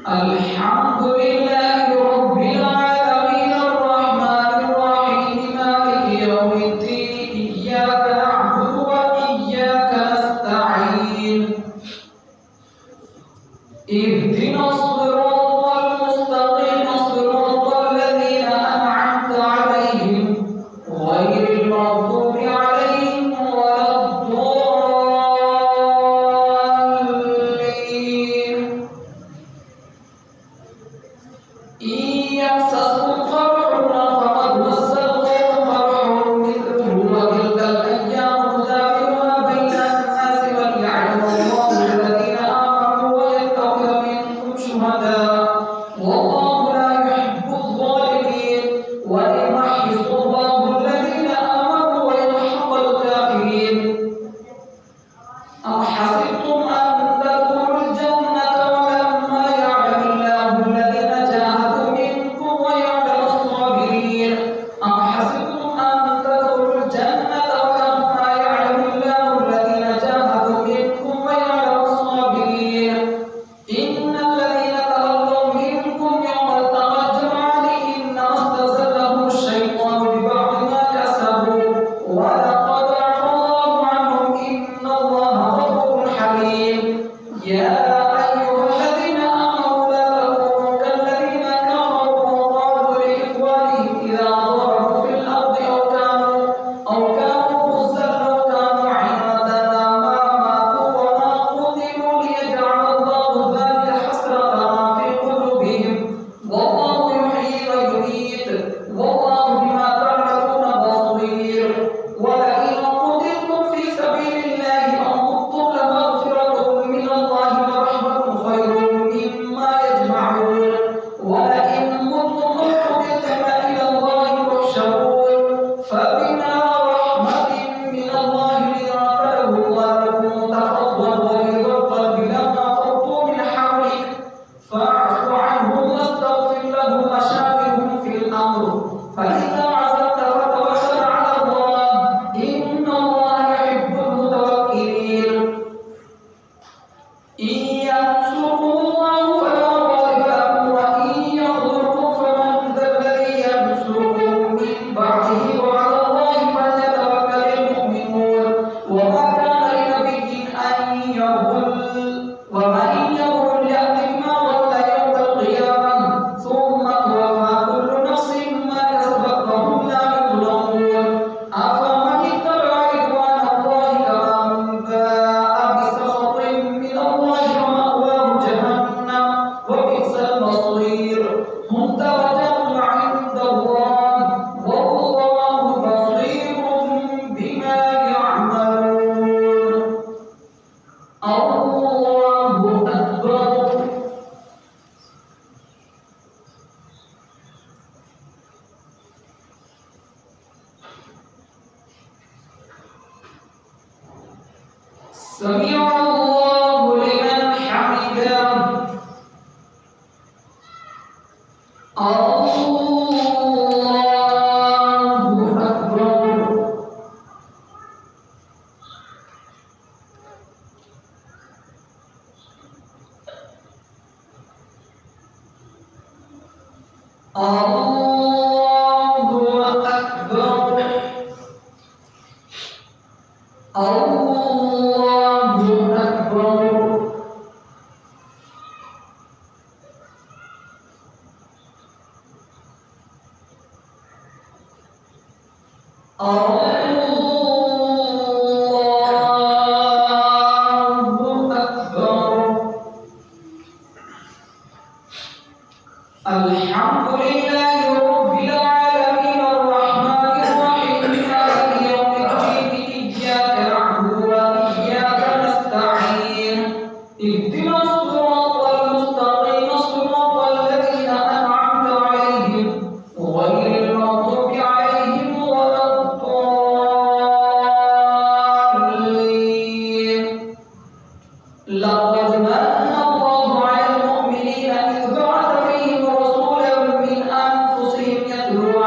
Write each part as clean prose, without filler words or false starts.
الحمد لله رب العالمين الرحمن الرحيم مالك يوم الدين إياك نعبد وإياك نستعين اهدنا الصراط المستقيم صراط الذين أنعمت عليهم غير المغضوب عليهم ولا الضالين إن يمسسكم قرح فقد مس القوم قرح مثله وتلك الأيام نداولها بين الناس وليعلم الله الذين آمنوا ويتخذ منكم شهداء والله لا يحب الظالمين وليمحص الله الذين آمنوا ويمحق الكافرين أم حسبتم أن تدخلوا الجنة ولما يعلم الله الذين جاهدوا منكم ويعلم الصابرين أم حسبتم أن تدخلوا الجنة ولما يعلم الله الذين جاهدوا منكم ويعلم الصابرين إن الذين تولوا منكم يوم التقى الجمعان إنما استزلهم الشيطان ببعض ما كسبوا ولقد عفا الله عنهم إن الله غفور حليم يا أيها الذين آمنوا لا تكونوا كالذين كفروا وقالوا لإخوانهم إذا ضربوا في الأرض أو كانوا غزا لو كانوا عندنا ما ماتوا وما قتلوا ليجعل الله ذلك حسرة في قلوبهم والله يحيي ويميت والله بما تعملون بصير ولئن قتلتم في سبيل الله أو متم لمغفرة من الله ورحمة خير مما يجمعون ولئن متم أو قتلتم إلى الله تحشرون فبما رحمة من الله لنت لهم ولكم تفضل غليظ القلب لما فضوا من حولك فاعف عنهم واستغفر لهم وشاورهم في الأمر فإذا عزمت فتوكل على الله إن الله يحب المتوكلين إن ينصركم الله فلا غالب لكم وإن يخذلكم فمن ذا الذي ينصركم من بعده وعلى الله فليتوكل المؤمنون وما كان لنبي أن يغل ومن يغل يأت بما غل يوم القيامة ثم توفى كل نفس ما كسبت وهم لا يظلمون أفمن اتبع رضوان الله كمن باء بسخط من الله ومأواه جهنم وبئس المصير هم درجات عند الله والله بصير بما يعملون الله أكبر سمع الله لمن حمده الله أكبر الله أكبر الله أكبر الحمد لله رب العالمين الرحمن الرحيم مالك يوم الدين إياك نعبد وإياك نستعين اهدنا الصراط المستقيم صراط الذين أنعمت عليهم غير المغضوب عليهم ولا الضالين لقد من الله على المؤمنين إذ بعث فيهم رسولا من أنفسهم يتلو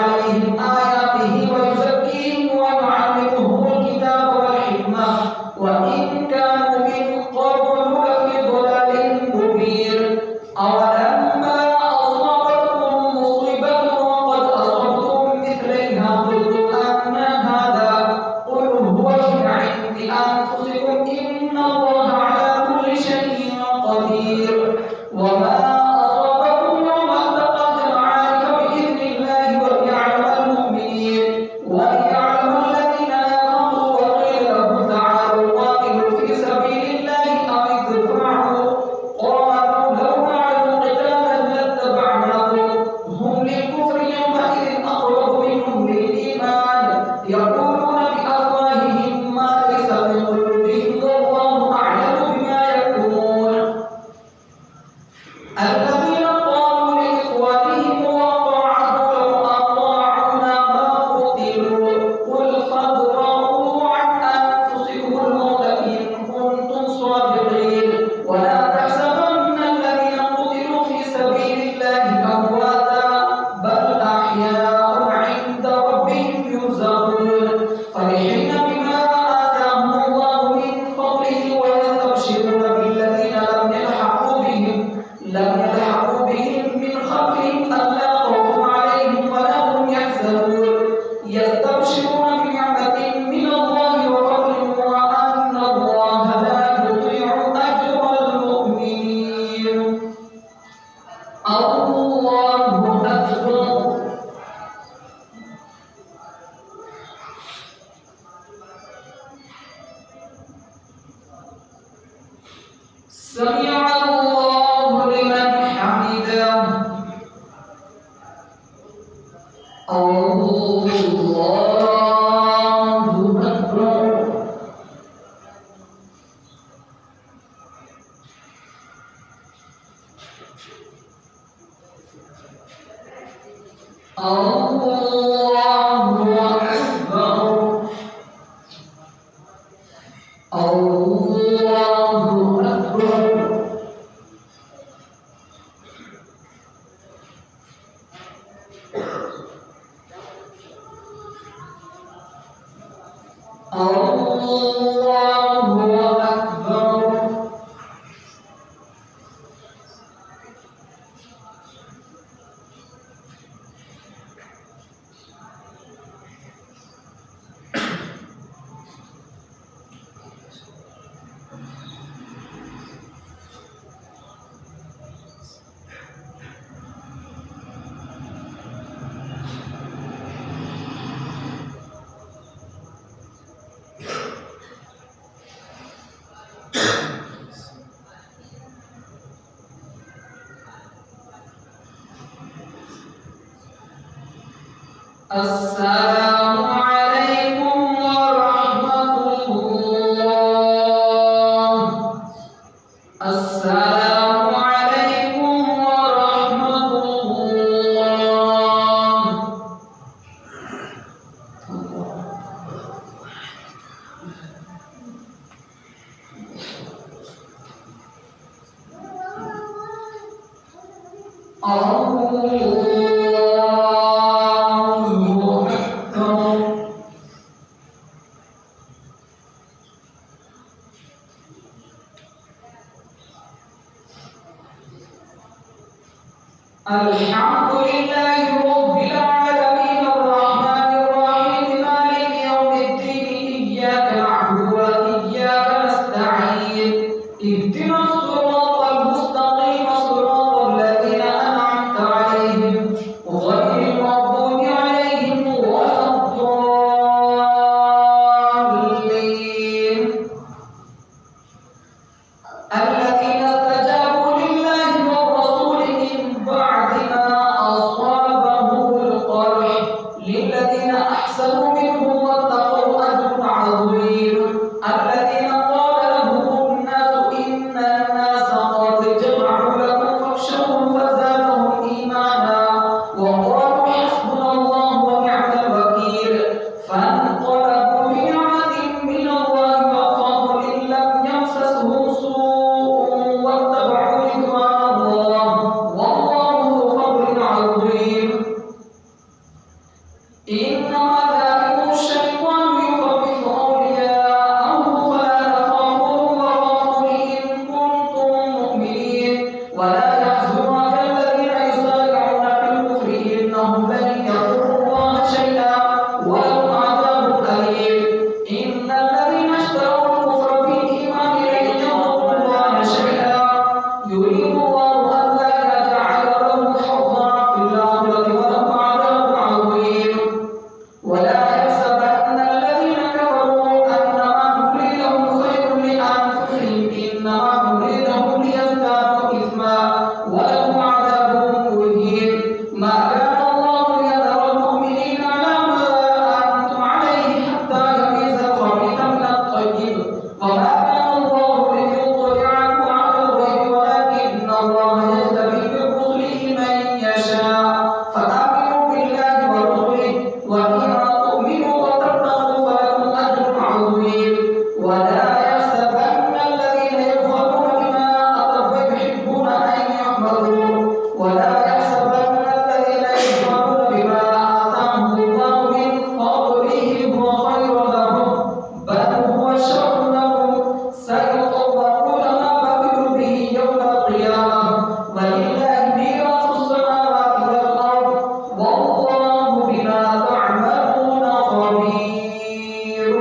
السلام عليكم ورحمة الله. السلام عليكم ورحمة الله. الحمد لله رب العالمين الرحمن الرحيم مالك يوم الدين إياك نعبد وإياك نستعين اهدنا الصراط المستقيم صراط الذين أنعمت عليهم غير المغضوب عليهم ولا الضالين الذين استجابوا لله والرسول من بعد ما أصابهم القرح ولا يحسبن الذين يفرحون بما آتاهم الله من فضله هو خير لهم بل هو شر لهم سيطوقون ما بخلوا به يوم القيامة ولله ميراث السماوات والأرض والله بما تعملون خبير.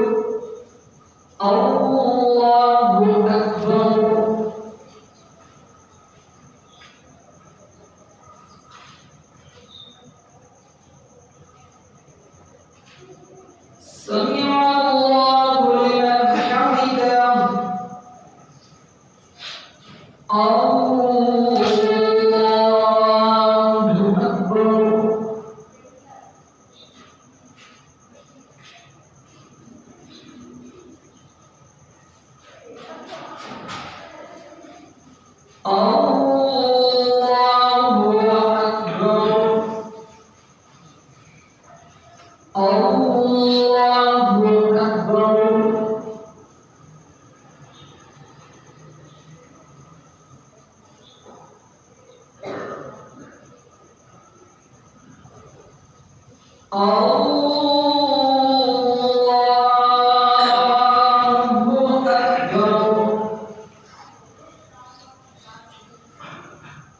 الله أكبر. سمع الله لمن حمده. الله أكبر.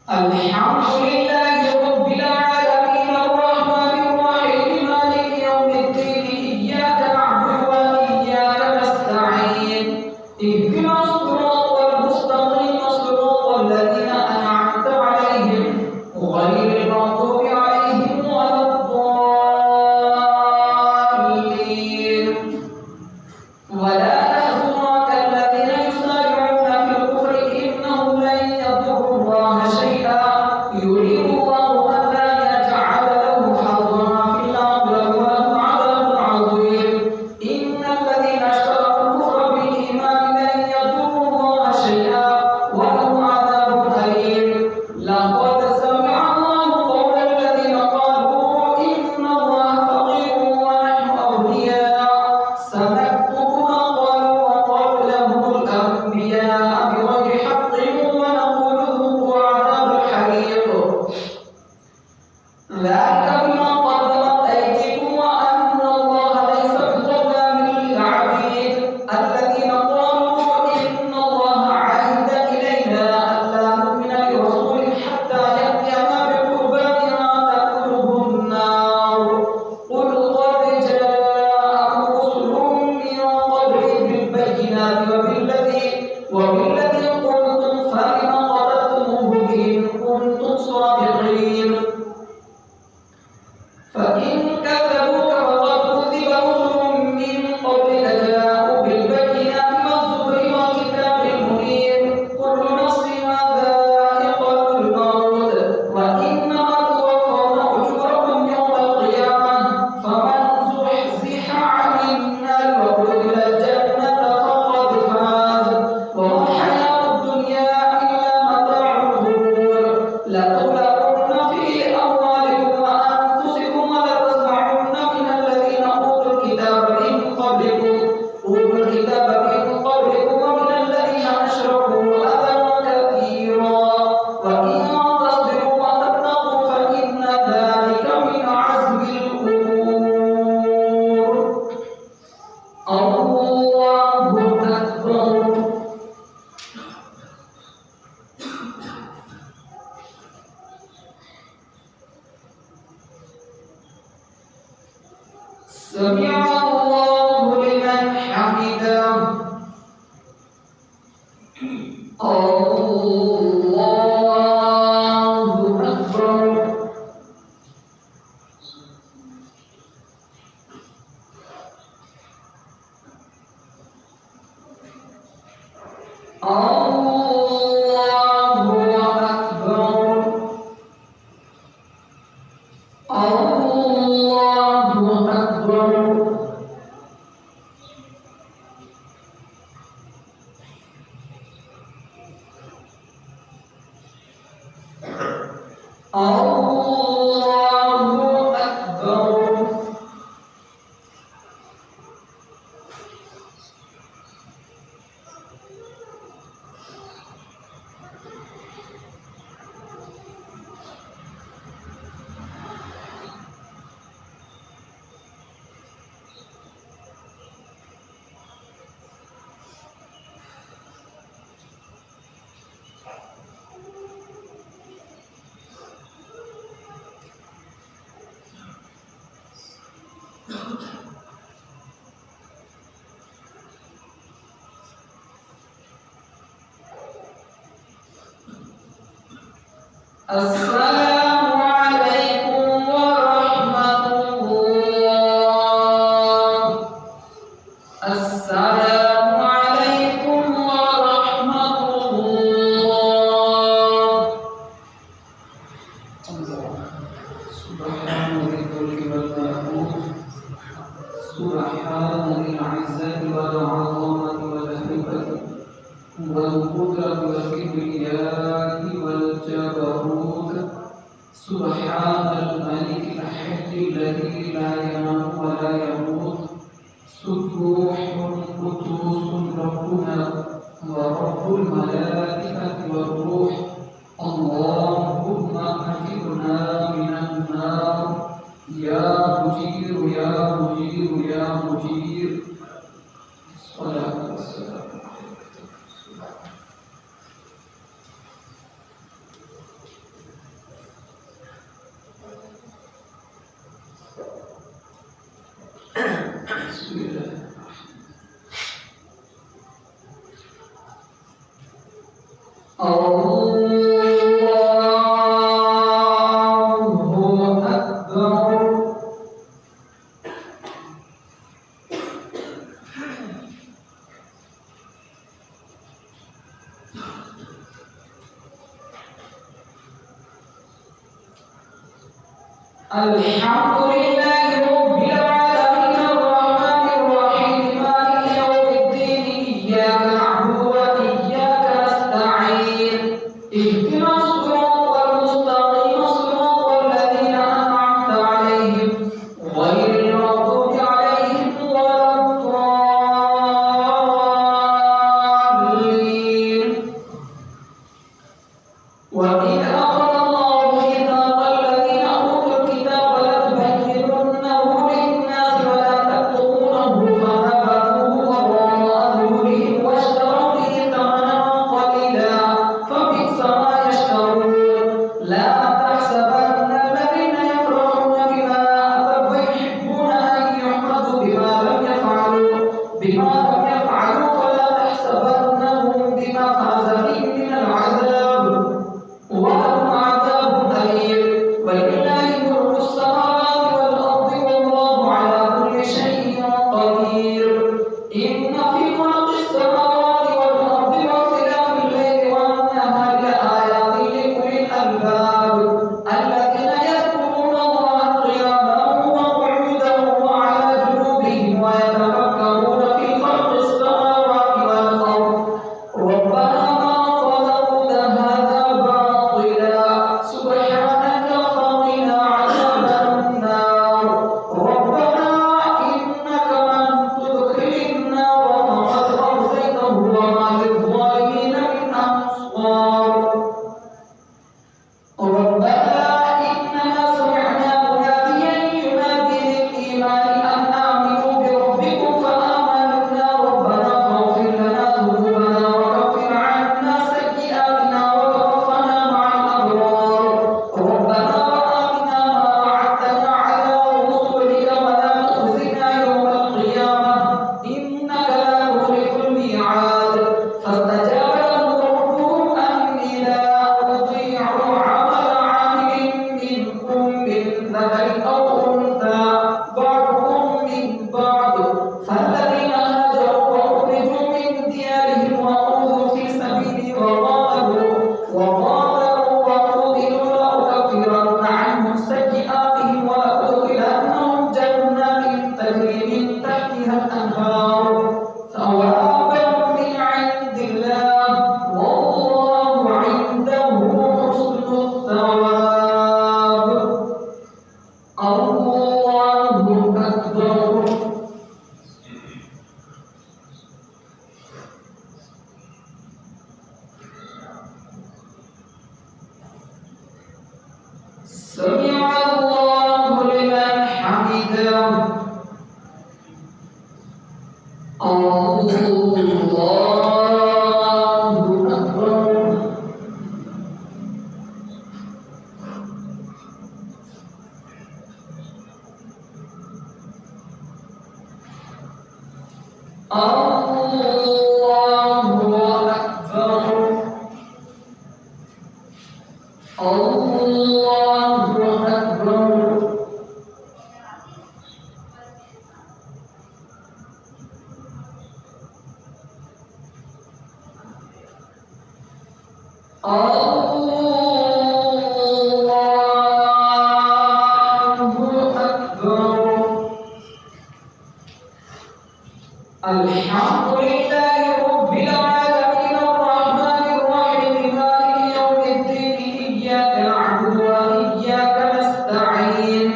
الحمد لله رب العالمين الرحمن الرحيم مالك يوم الدين إياك نعبد وإياك نستعين اهدنا الصراط المستقيم صراط الذين أنعمت عليهم غير المغضوب عليهم ولا الضالين. ولا يحزنك الذين يسارعون في الكفر إنهم لن يضروا الله شيئا يريد الله ألا يجعل له حظا في الآخرة ولهم عذاب عظيم. إن الذين اشتروا الكفر بالإيمان لن يضروا الله شيئا ولهم عذاب أليم. لقد سمع الله قول الذين قالوا إن الله فقير ونحن أغنياء سنكتب ما قالوا وقاتلهم الأنبياء بغير حق ونقول ذوقوا عذاب الحريق ذلك بما قدمت أيديكم وأن الله ليس بظلام للعبيد. الذين قالوا إن الله عهد إلينا ألا نؤمن لرسول حتى يأتينا بقربان تأكله النار قل قد جاءكم رسل من قبلي بالبينات وبالذي قلتم فلم قتلتموه إن كنتم صادقين. فإن كذبوك فقد كذب رسل من قبلك جاءوا بالبينات والزبر والكتاب المنير كل نفس ذائقة الموت وإنما توفون أجوركم يوم القيامة فمن زحزح عن النار وأدخل الجنة فقد فاز وما الحياة الدنيا إلا متاع الغرور. لتبلغن في أموالكم وأنفسكم ولتسمعن من الذين أوتوا الكتاب من قبلكم ومن الذين أشركوا أذى كثيرا وإن تصبروا وتتقوا فإن ذلك من عزم الأمور. الله أكبر. سمع الله لمن حمده. الله أكبر. الله أكبر. الله أكبر. السلام عليكم ورحمة الله. السلام عليكم ورحمة الله. سبحان ذي الملك والملكوت، سبحان ذي العزة والعظمة والهيبة والقدرة والكبرياء والجبروت. سبحان الملك الحي الذي لا ينام ولا يموت. سبوح قدوس ربنا ورب الملائكة والروح. اللهم أجرنا من النار يا مجير يا مجير يا مجير. الصلاة والسلام. بسم الله. الله أكبر. الحمد لله رب العالمين الرحمن الرحيم مالك يوم الدين إياك نعبد وإياك نستعين اهدنا الصراط المستقيم صراط الذين أنعمت عليهم غير المغضوب عليهم ولا الضالين. وإذ أخذ الله ميثاق الذين أوتوا الكتاب لتبيننه للناس ولا تكتمونه فنبذوه وراء ظهورهم واشتروا به ثمنا قليلا فبئس ما يشترون. لا تحسبن الذين يفرحون بما أتوا ويحبون أن يحمدوا بما لم يفعلوا فلا تحسبنهم بمفازة من العذاب ولهم عذاب أليم. ولله ملك السماوات والأرض والله على كل شيء قدير. إن في خلق السماوات والأرض واختلاف الليل والنهار لآيات لأولي الألباب الذين يذكرون الله قياما وقعودا وعلى جنوبهم ويتفكرون في خلق السماوات والأرض ربنا ما خلقت هذا باطلا سبحانك فقنا عذاب النار. ربنا إنك من تدخل النار فقد أخزيته وما للظالمين من أنصار. ربنا إننا سمعنا مناديا ينادي للإيمان أن آمنوا بربكم فآمنا. ربنا فاغفر لنا ذنوبنا وكفر عنا سيئاتنا وتوفنا مع الأبرار. ربنا وآتنا ما وعدتنا على رسلك ولا تخزنا يوم القيامة إنك لا تخلف الميعاد. فاستجاب لهم ربهم أني لا أضيع عمل عامل منكم من ذكر أو أنثى بعضكم من بعض. فالذين هاجروا وأخرجوا من ديارهم وأوذوا في سبيلي وقاتلوا وقتلوا لأكفرن عنهم سيئاتهم ولأدخلنهم جنات تجري من تحتها الأنهار ثوابا من عند الله والله عنده حسن الثواب. الله أكبر. سمع الله لمن حمده. الله أكبر. الله أكبر. الله أكبر. الحمد لله رب العالمين الرحمن الرحيم مالك يوم الدين إياك نعبد وإياك نستعين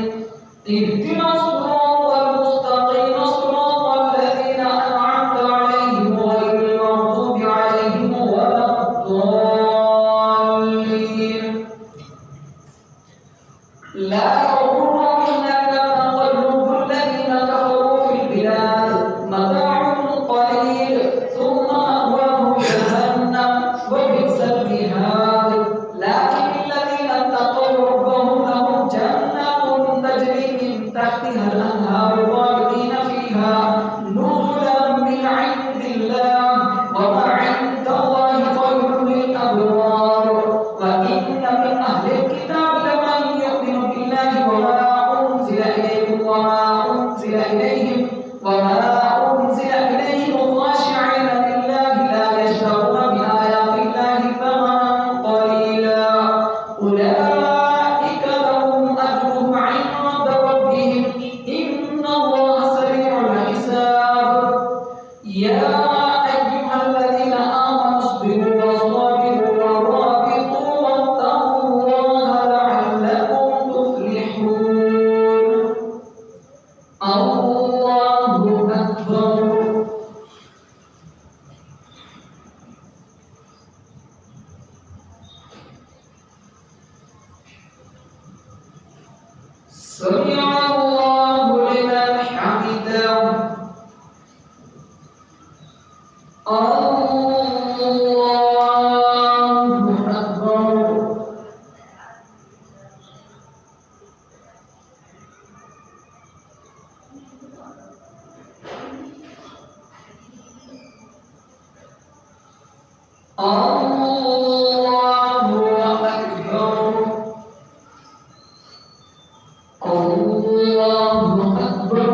اهدنا الصراط المستقيم صراط الذين أنعمت عليهم غير المغضوب عليهم ولا الضالين. لا يغرنك تقلب الذين كفروا في البلاد متاع قليل ثم مأواهم جهنم وبئس المهاد. لكن الذين اتقوا ربهم لهم جنات تجري من تحتها الأنهار خالدين فيها نزلا من عند الله وما عند الله خير للأبرار. وإن من أهل الكتاب لمن يؤمن بالله وما أنزل إليكم وما أنزل إليهم خاشعين لله لا يشترون بآيات الله ثمنا قليلا أولئك لهم أجرهم عند ربهم إن الله سريع الحساب. يا أيها الذين آمنوا اصبروا وصابروا ورابطوا واتقوا الله لعلكم تفلحون. الله أكبر. سمع الله لمن حمده. الله أكبر. الله أكبر. الله أكبر.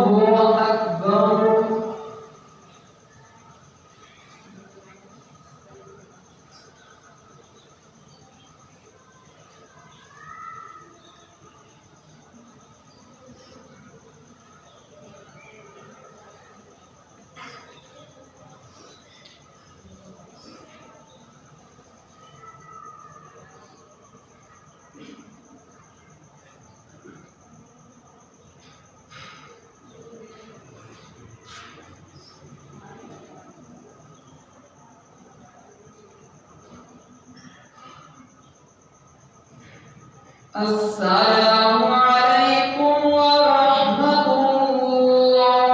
الله أكبر. السلام عليكم ورحمة الله.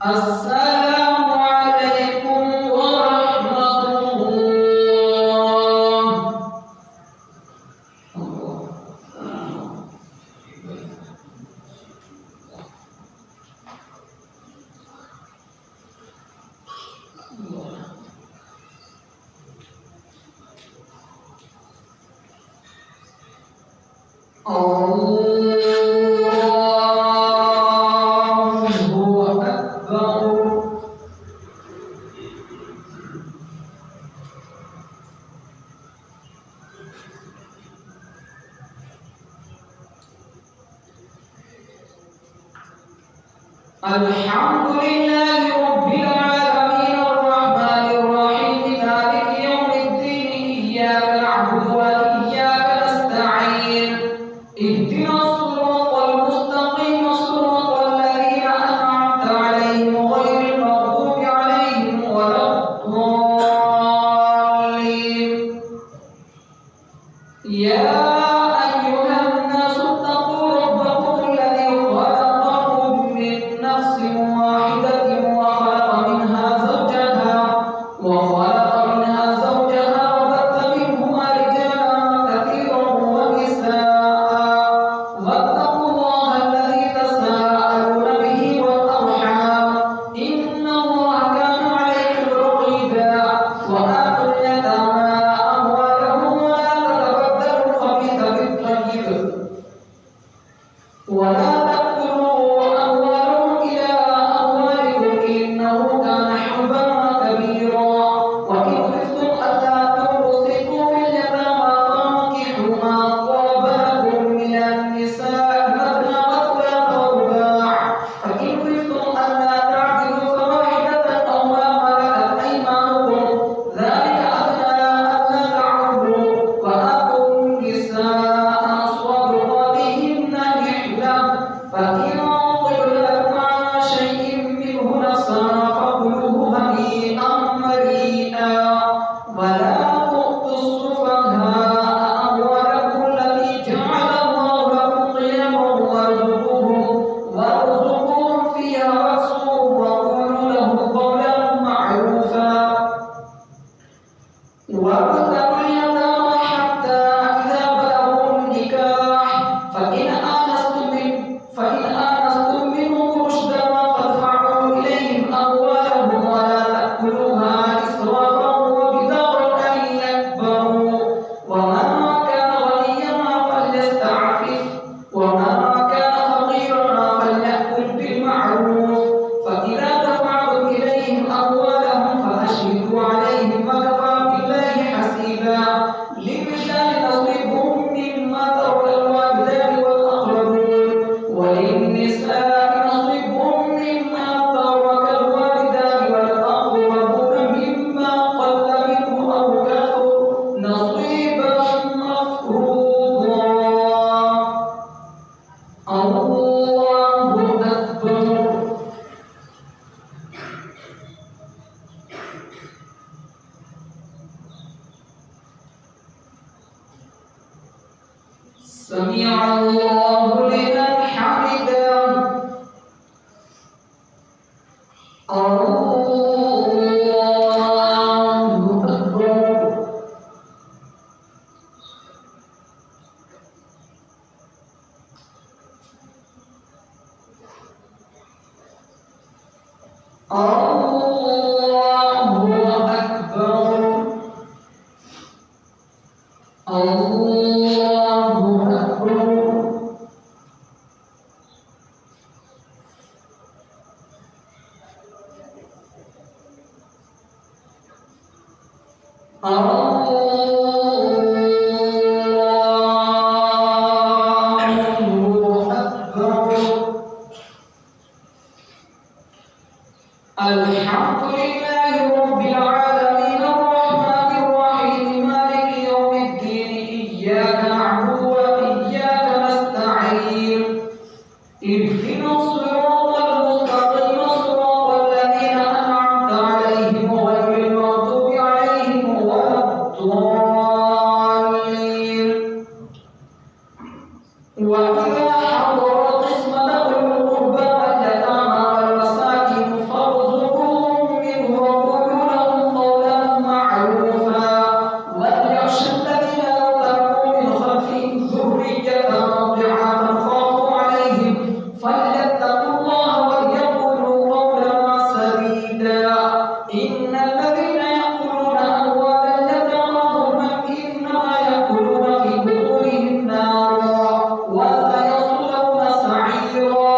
السلام عليكم ورحمة الله. الحمد لله رب العالمين الرحمن الرحيم مالك يوم الدين إياك نعبد وإياك نستعين اهدنا الصراط المستقيم صراط الذين أنعمت عليهم غير المغضوب عليهم ولا الضالين. يا أيها الناس اتقوا ربكم الذي خلقكم من نفس واحدة وخلق منها زوجها وبث منهما رجالا كثيرا ونساء ولا تأكلوا أموالهم إلى أموالكم إنه كان حبا كبيرا وإن خفتم ألا تقسطوا في اليتامى فانكحوا ما طاب لكم من النساء مثنى وثلاث ورباع فإن خفتم ألا تعدلوا فواحدة أو ما ملكت أيمانكم ذلك أدنى ألا تعودوا وآتوا النساء صدقاتهن نحلة فإن طبن لكم عن شيء منه نفسا فكلوه هنيئا مريئا ولا تؤتوا السفهاء أموالكم التي جعل الله لكم قياما وارزقوهم فيها واكسوهم وقولوا لهم قولا معروفا وابتلوا اليتامى حتى إذا بلغوا النكاح فإن آنستم منهم رشدا فادفعوا إليهم أموالهم ولا تأكلوها إسرافا وبدارا أن يكبروا ومن كان غنيا فليستعفف ومن كان فقيرا فليأكل بالمعروف فإذا دفعتم إليهم أموالهم فأشهدوا عليهم وكفى بالله حسيبا للرجال نصيبهم مما ترك الوالدان والأقربون وللنساء نصيبهم مما ترك الوالدان والأقربون مما قل منه أو كثر نصيبا مفروضا الله أكبر سمع الله لمن حمده الله أكبر الله أكبر الله أكبر الحمد لله رب العالمين الرحمن الرحيم مالك يوم الدين إياك نعبد وإياك نستعين اهدنا الصراط المستقيم صراط الذين أنعمت عليهم غير المغضوب عليهم ولا الضالين وإذا حضر القسمة أولو القربى واليتامى والمساكين فارزقوهم منه وقولوا لهم قولا معروفا وليخشى الذين لو تركوا من خلفهم ذرية ضعافا خافوا عليهم فليتقوا الله وليقولوا قولا سديدا إن الذين يأكلون أموال اليتامى ظلما إنما يأكلون في بطونهم نارا وسيصلون سعيرا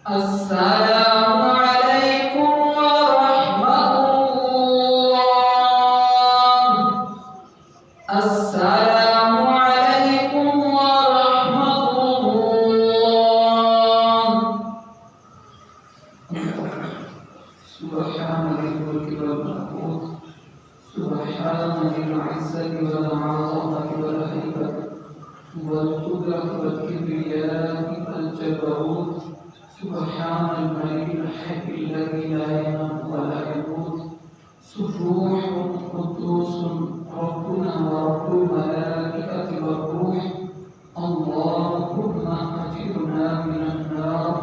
السلام عليكم ورحمة الله. السلام عليكم ورحمة الله. سبحان الملك والملكوت، سبحان العزة والعظمة والهيبة والقدرة والكبرياء والجبروت. سبحان الملك الحي الذي لا ينام ولا يموت. سبوح قدوس ربنا ورب الملائكة والروح. اللهم أجرنا من النار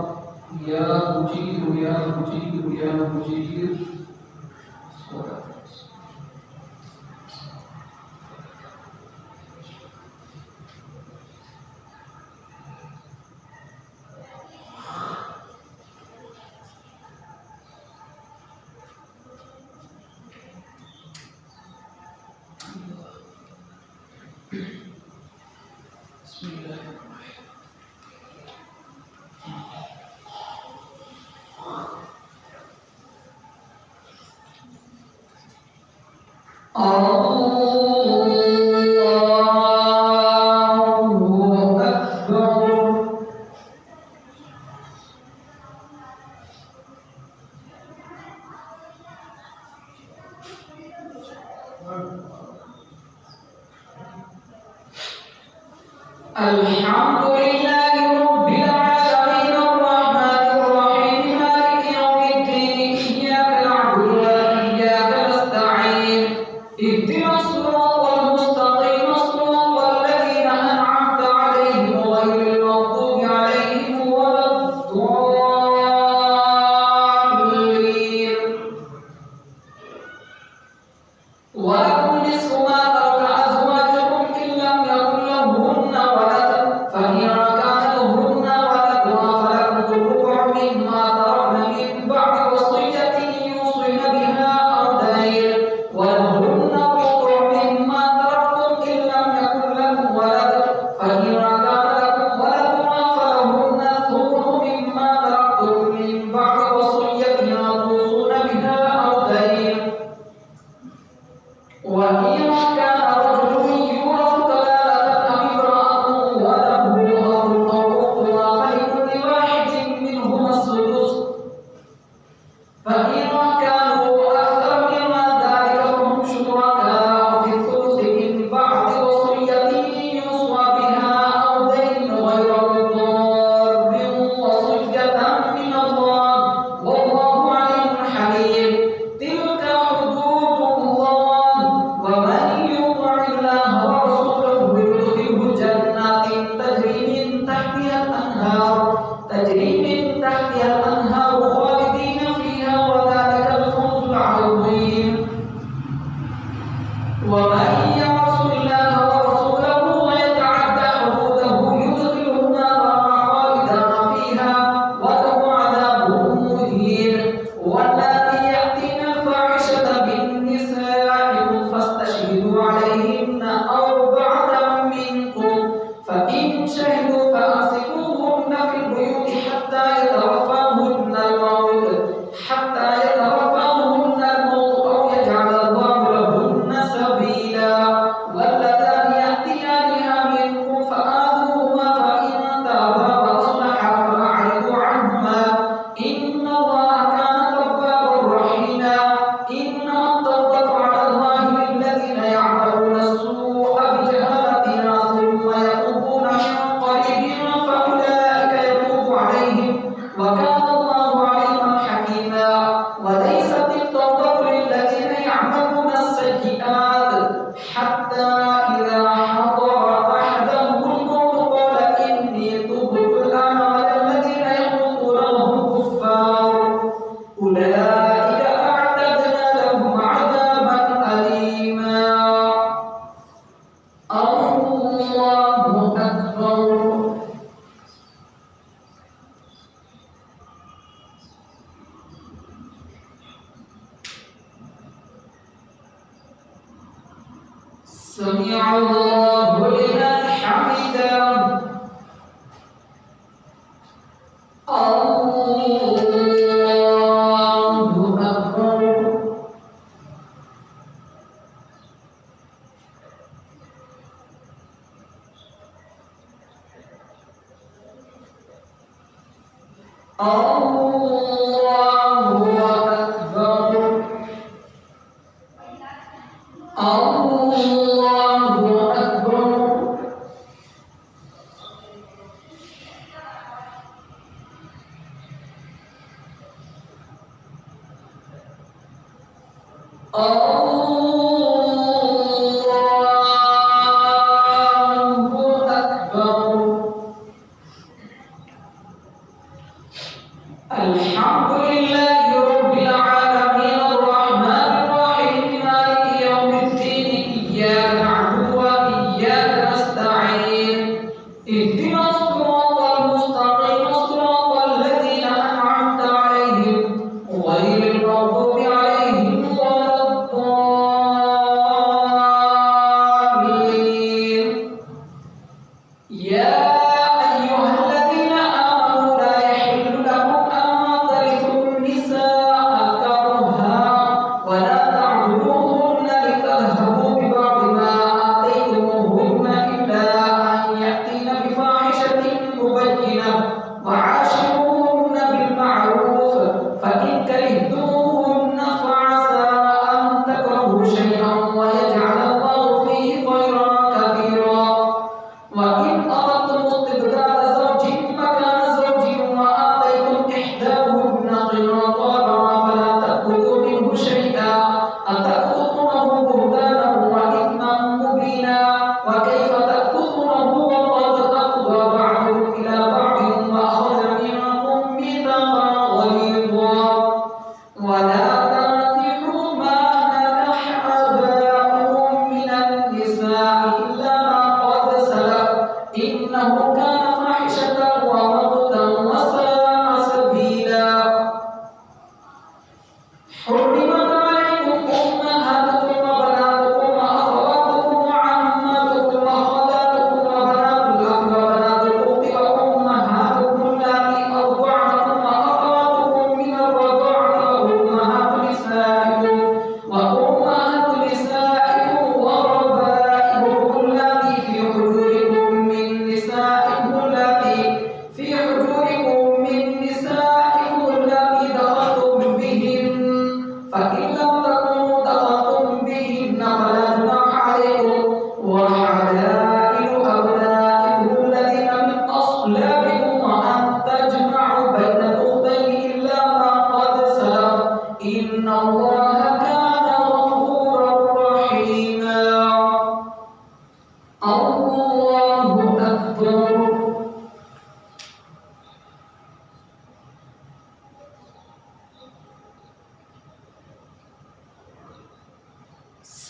يا مجير يا مجير يا مجير. بسم الله الرحمن الحمد لله رب العالمين الرحمن الرحيم مالك يوم الدين إياك نعبد وإياك نستعين اهدنا الصراط المستقيم صراط الذين أنعمت عليهم غير المغضوب عليهم ولا الضالين. ولكم نصف ما ترك أزواجكم إن لم يكن لهن ولد فإن كان سمع الله لمن حمده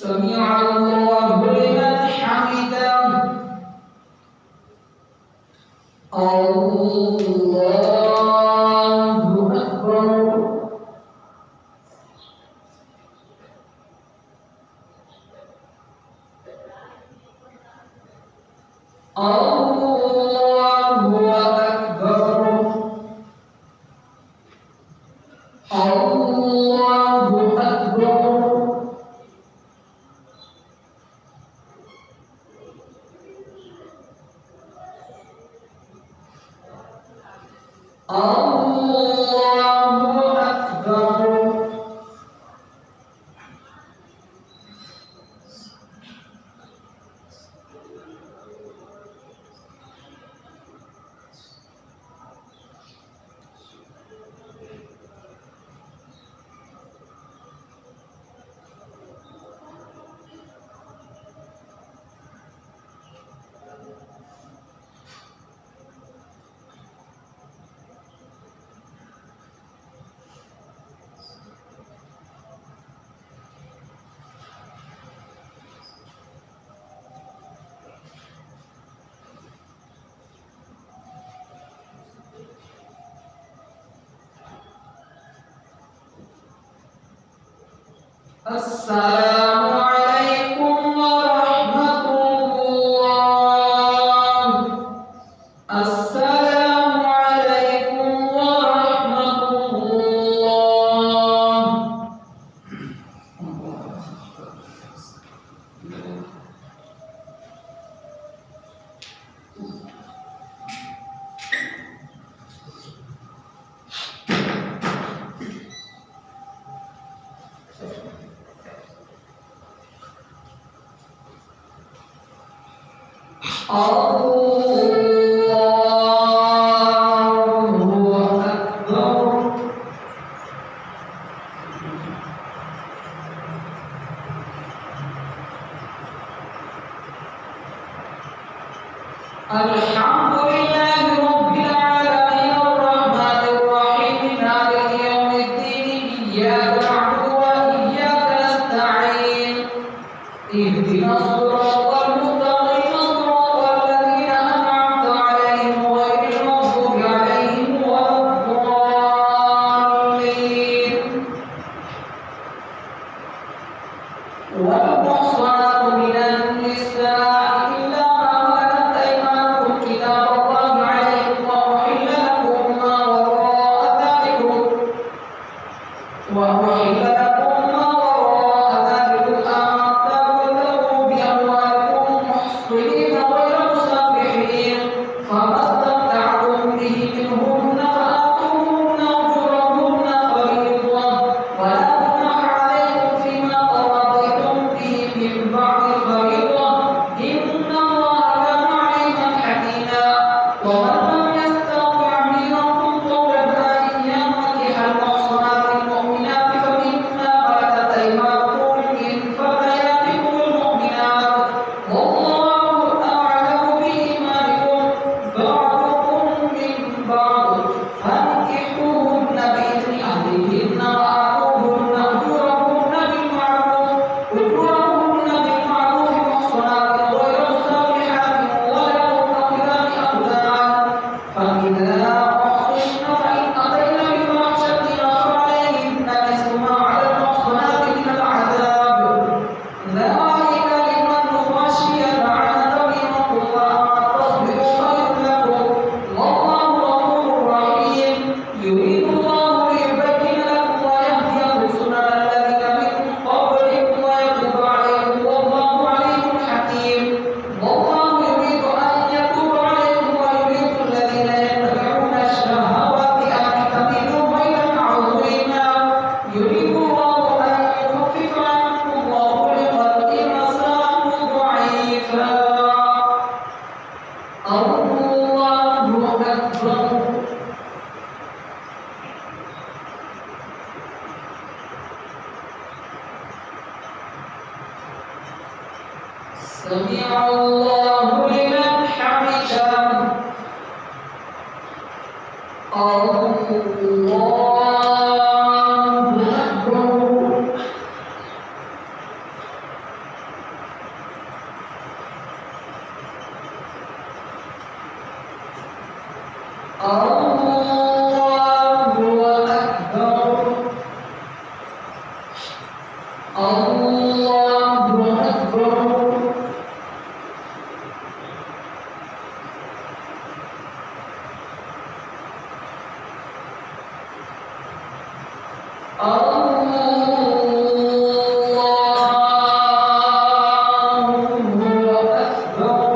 سمع الله لمن حمده الله أكبر السلام عليكم ورحمة الله. السلام عليكم ورحمة الله. الحمد لله رب العالمين الرحمن الرحيم مالك يوم الدين إياك نعبد وإياك نستعين اهدنا الصراط المستقيم صراط الذين أنعمت عليهم غير المغضوب عليهم ولا الضالين. والمحصنات من النساء إلا ما ملكت أيمانكم كتاب الله عليكم وأحل لكم ما وراء ذلكم أن تبتغوا بأموالكم محصنين غير مسافحين فما استمتعتم به منهن فآتوهن أجورهن فريضة ولا جناح عليكم فيما تراضيتم به من بعد الفريضة إن الله كان عليما حكيما. ومن لم يستطع منكم طولا أن ينكح المحصنات المؤمنات فمما ملكت أيمانكم من فتياتكم المؤمنات والله أعلم بإيمانكم بعضكم من بعض فانكحوهن بإذن أهلهن وآتوهن أجورهن بالمعروف محصنات غير مسافحات ولا متخذات أخدان فإذا أحصن فإن أتين بفاحشة فعليهن نصف ما على المحصنات من العذاب ذلك لمن خشي العنة منكم وأن تصبروا خير لكم والله غفور رحيم. يريد الله ليبين لكم ويهديكم سنن الذين من قبلكم ويتوب عليكم والله عليم حكيم. والله يريد أن يتوب عليكم ويريد الذين يتبعون الشهوات أن تميلوا ميلا عظيما. يريد الله أن يخفف عنكم وخلق الإنسان ضعيفا. الله أكبر. سمع الله لمن حمده. الله أكبر. الله أكبر. الله أكبر.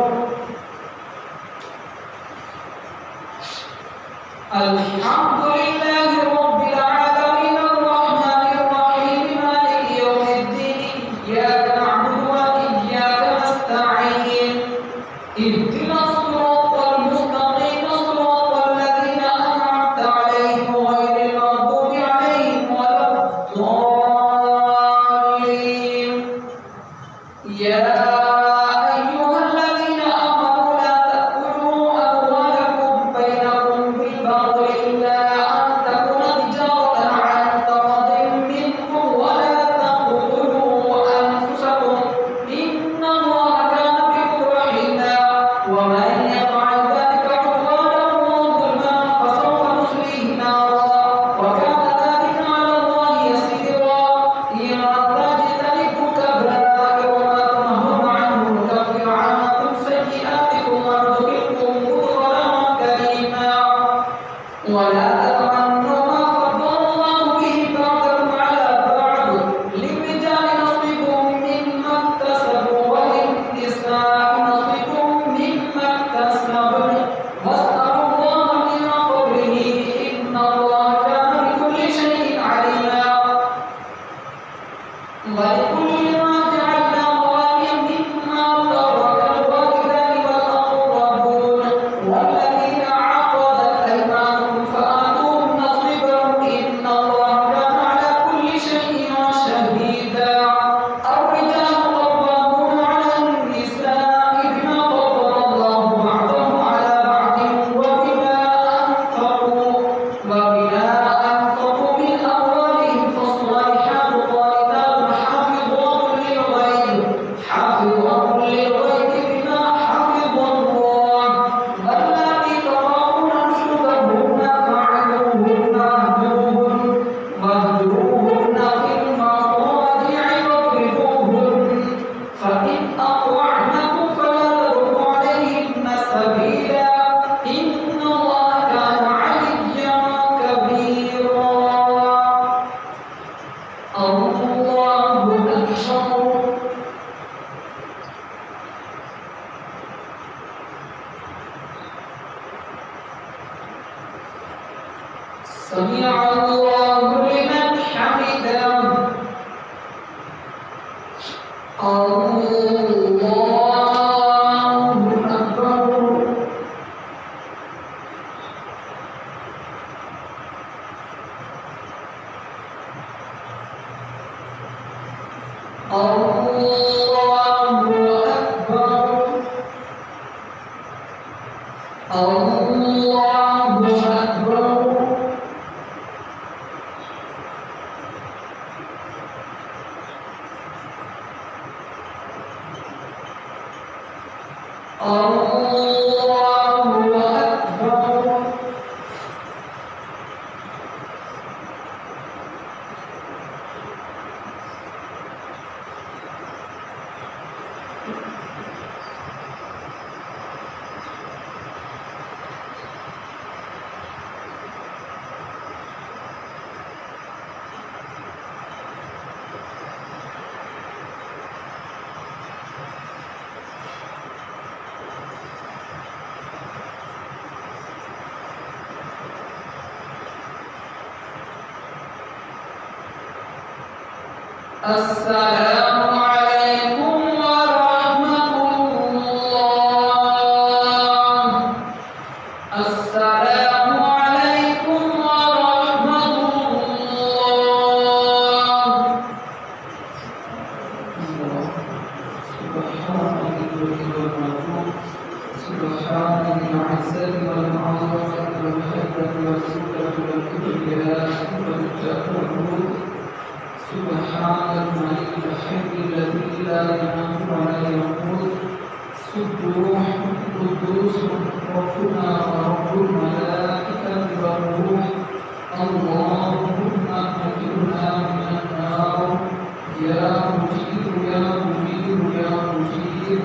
الحمد لله رب العالمين الرحمن الرحيم مالك يوم الدين إياك نعبد وإياك نستعين اهدنا الصراط المستقيم صراط الذين أنعمت عليهم غير المغضوب عليهم ولا الضالين. يا أيها الذين آمنوا لا تأكلوا أموالكم بينكم بالباطل إلا أن تكون تجارة عن تراض منكم ولا تقتلوا أنفسكم إن الله كان بكم رحيما. ولا تتمنوا ما فضل الله به بعضكم على بعض للرجال نصيب مما اكتسبوا وللنساء نصيب مما اكتسبن واسألوا الله من فضله إن الله كان بكل شيء عليما ولكل ما جعلنا مواليا مما ترك الوالدان والأقربون والذين عقدت أيمانهم فآتوهم نصيبهم إن الله كان على كل شيء شهيدا الرجال قوامون على النساء بما فضل الله بعضهم على بعض وبما أنفقوا من أموالهم فالصالحات قانتات حافظات للغيب بما حفظ الله واللاتي تخافون نشوزهن فاعظوهن واهجروهن في المضاجع واضربوهن فإن أطعنكم فلا تبغوا عليهن سبيلا إن الله كان عليا كبيرا الله أكبر سمع الله لمن حمده الله أكبر السلام عليكم ورحمة الله. السلام عليكم ورحمة الله. سبحان العزة والعظمة والحكمة والسكة والكبرياء والجبروت سبحان الملك الحي الذي لا ينام ولا يموت سبوح قدوس ربنا ورب الملائكة والروح اللهم أجرنا من النار يا مجير يا مجير يا مجير.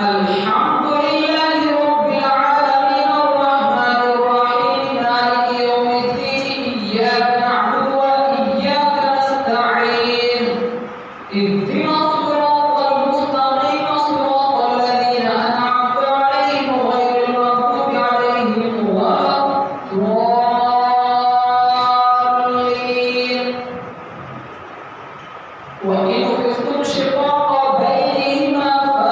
الحمد لله رب العالمين الرحمن الرحيم مالك يوم الدين إياك نعبد وإياك نستعين اهدنا الصراط المستقيم صراط الذين أنعمت عليهم غير المغضوب عليهم ولا الضالين. وإن خفتم شقاق بينهما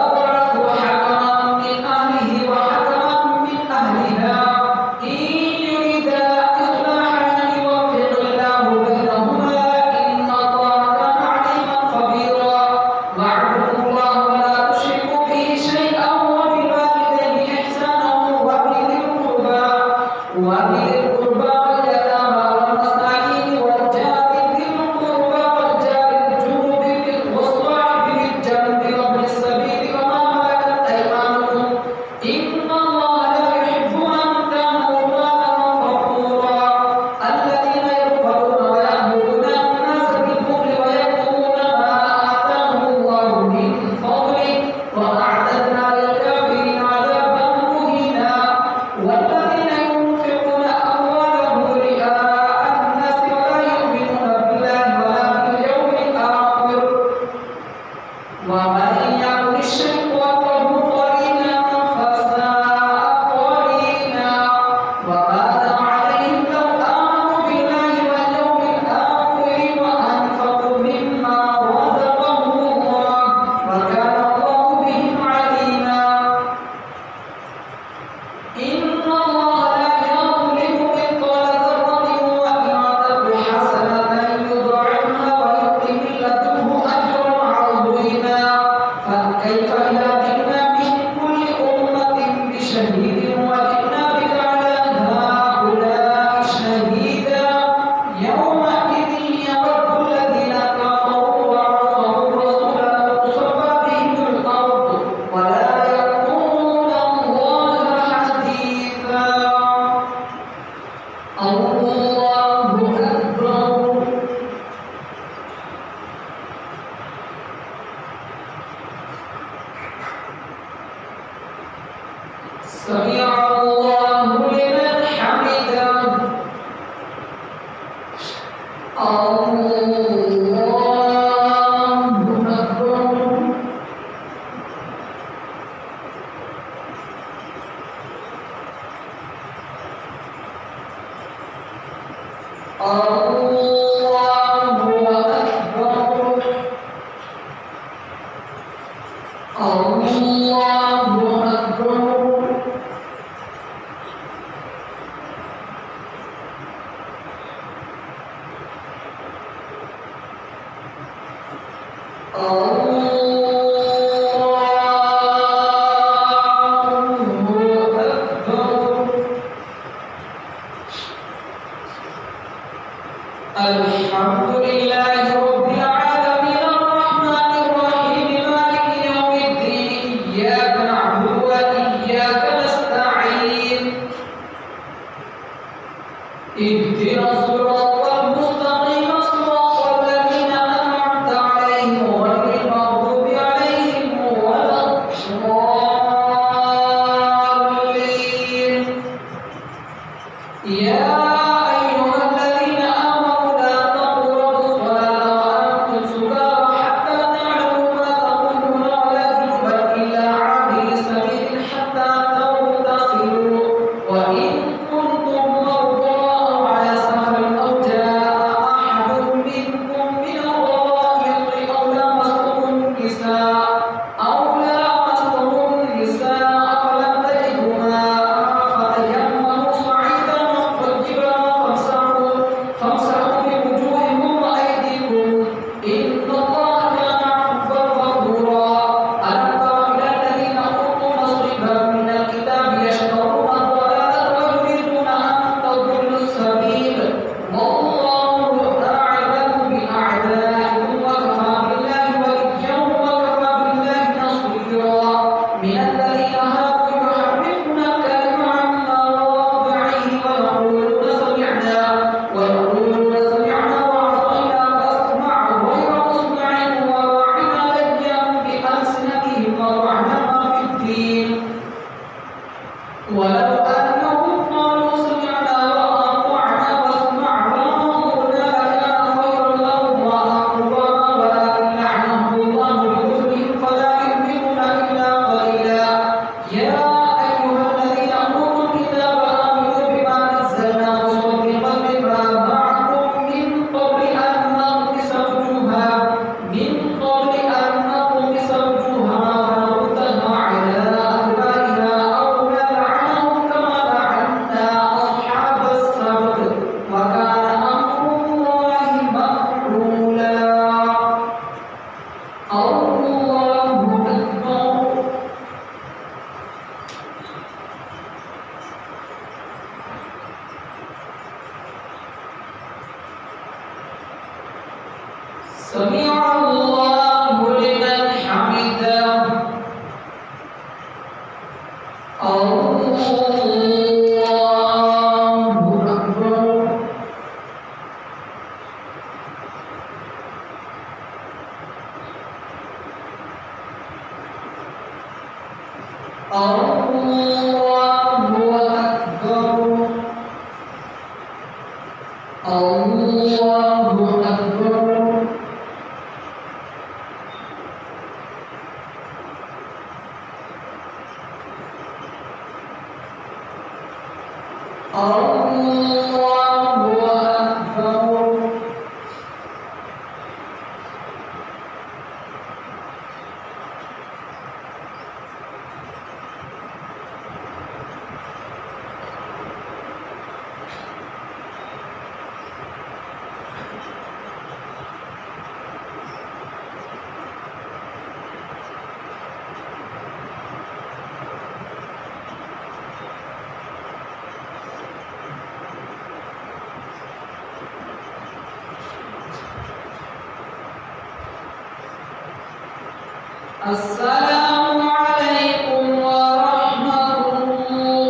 السلام عليكم ورحمة الله.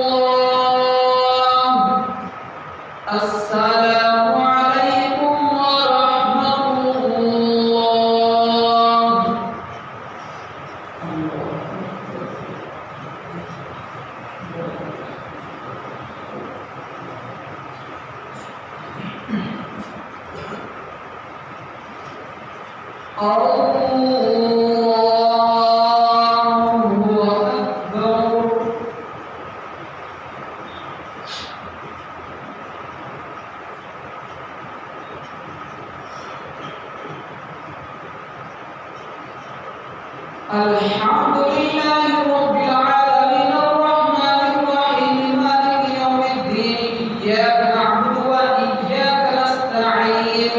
السلام عليكم ورحمة الله. الحمد لله رب العالمين الرحمن الرحيم مالك يوم الدين إياك نعبد وإياك نستعين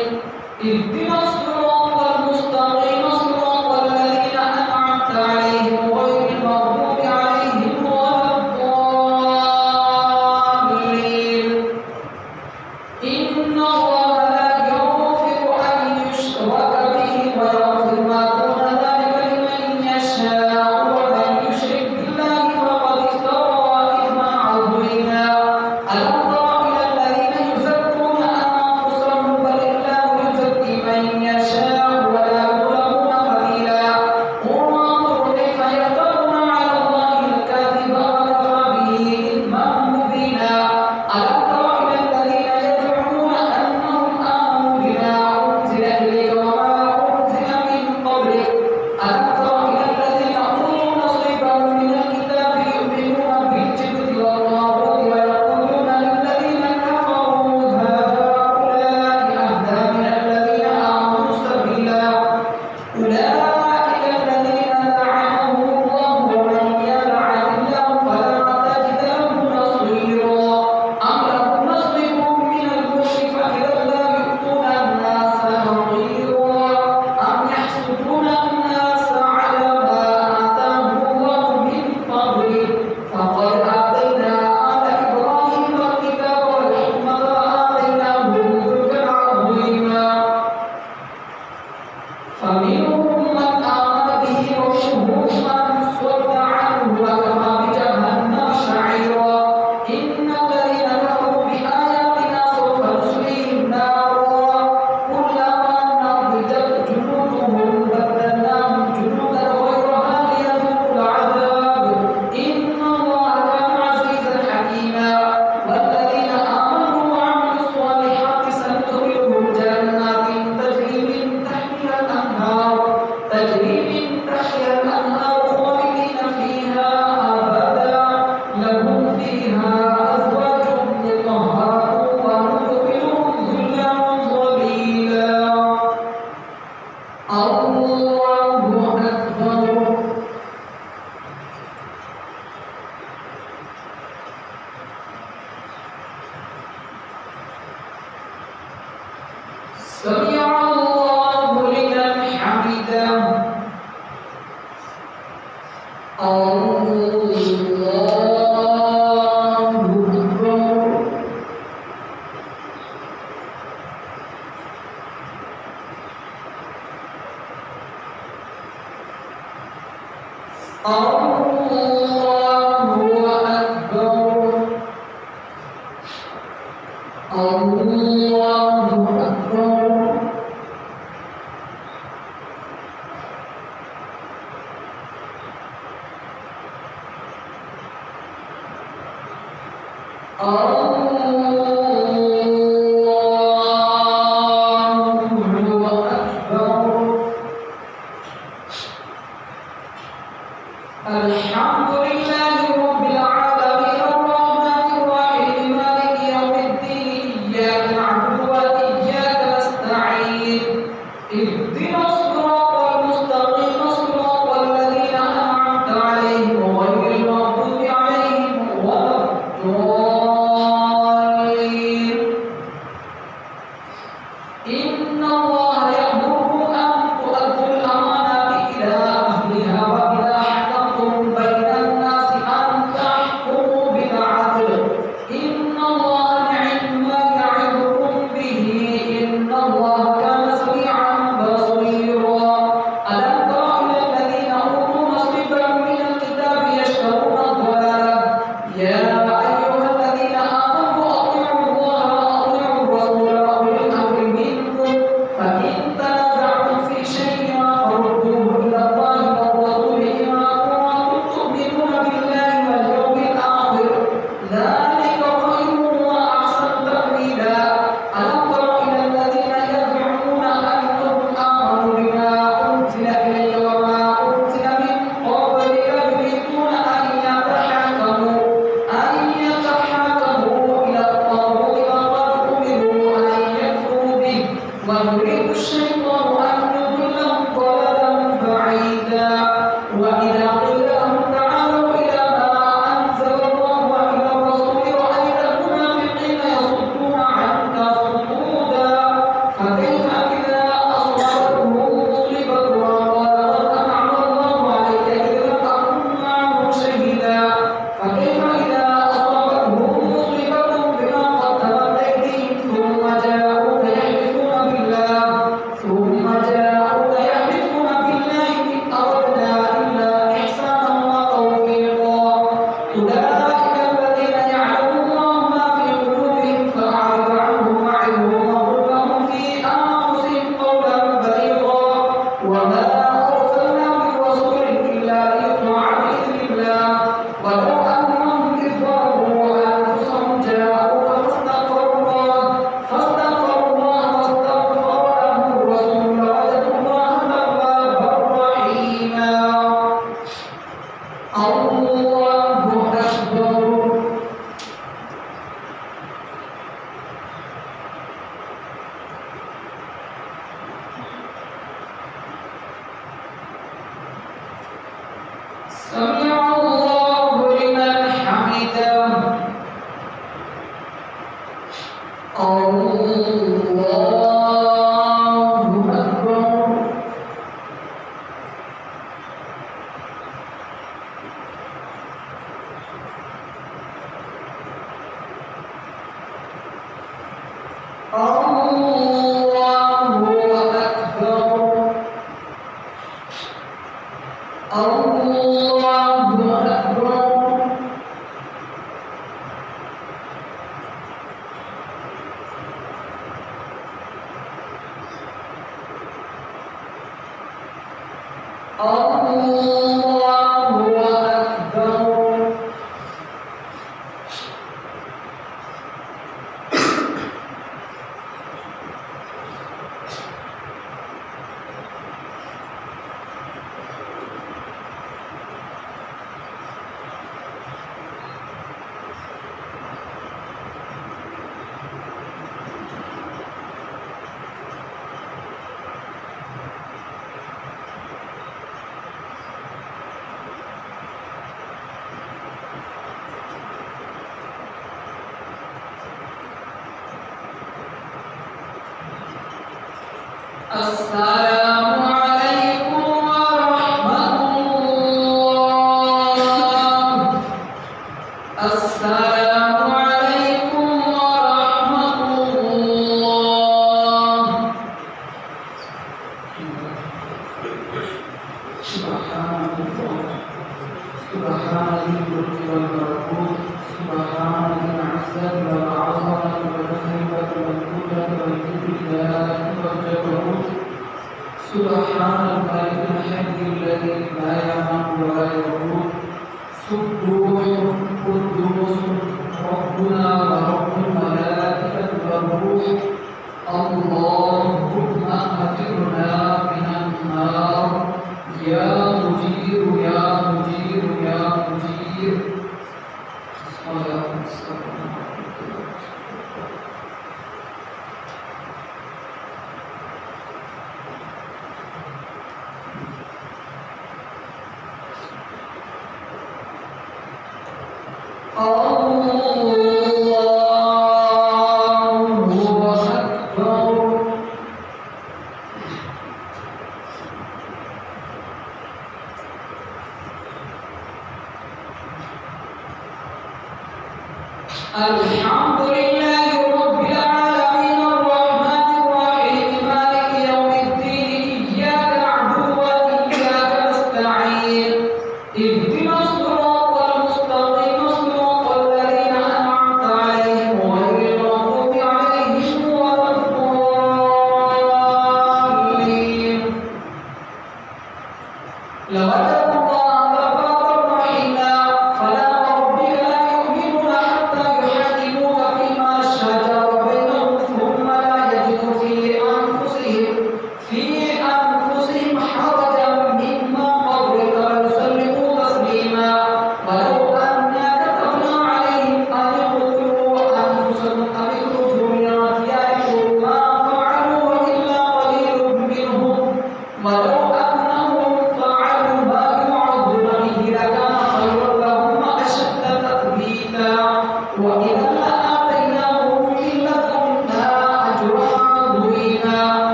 اهدنا الصراط المستقيم صراط الذين أنعمت عليهم غير المغضوب عليهم ولا الضالين إن الله لا يغفر أن يشرك به ويغفر ما دون ذلك لمن يشاء ومن يشرك بالله فقد افترى إثما عظيما ألم تر إلى الذين يزكون أنفسهم بل الله يزكي من يشاء ولا يظلمون فتيلا انظر كيف يفترون على الله الكذب وكفى به إثما مبينا ألم تر إلى الذين يزعمون أنهم آمنوا بما أنزل إليك وما أنزل من قبلك ألم تر إلى الذين أوتوا نصيبا من الكتاب يؤمنون بالجبت والطاغوت ويقولون للذين كفروا هؤلاء أهدى من الذين آمنوا سبيلا أولئك الذين لعنهم الله ومن يلعن الله فلن تجد له نصيرا أم لهم نصيب من الملك فإذا لا يؤتون الناس نقيرا أم يحسدون الناس على ما آتاهم الله من فضله فقد آتينا آل إبراهيم الكتاب والحكمة وآتيناهم ملكا عظيما فمنهم من آمن به ومنهم من صد عنه وكفى بجهنم سعيرا إن الذين كفروا بآياتنا سوف نصليهم نارا كلما نضجت جلودهم بدلناهم جلودا غيرها ليذوقوا العذاب إن الله كان عزيزا حكيما والذين آمنوا وعملوا الصالحات سندخلهم جنات تجري من تحتها الأنهار خالدين فيها أبدا لهم فيها أزواج مطهرة وندخلهم ظلا ظليلا الله أكبر سمع الله لمن حمده الله أكبر الله أكبر الحمد لله رب العالمين الرحمن الرحيم مالك يوم الدين إياك نعبد وإياك نستعين اهدنا الصراط المستقيم صراط الذين أنعمت عليهم غير المغضوب عليهم ولا الضالين إن الله يأمركم أن تؤدوا الأمانات إلى أهلها وإذا حكمتم بين الناس أن تحكموا بالعدل إن الله نعم ما يعظكم به إن الله كان سميعا بصيرا السلام عليكم ورحمة الله. السلام عليكم ورحمة الله. سبحان الله سبحان الملك والملكوت سبحان العزة والعظمة والهيبة والقدرة والكبرياء والجبروت سبحان الملك الحي الذي لا ينام ولا يموت سبوح قدوس ربنا ورب الملائكة والروح اللهم أجرنا من النار يا مجير يا مجير يا مجير. الصلاة والسلام الحمد لله رب العالمين الرحمن الرحيم مالك يوم الدين إياك نعبد وإياك نستعين اهدنا الصراط المستقيم صراط الذين أنعمت عليهم غير المغضوب عليهم ولا الضالين.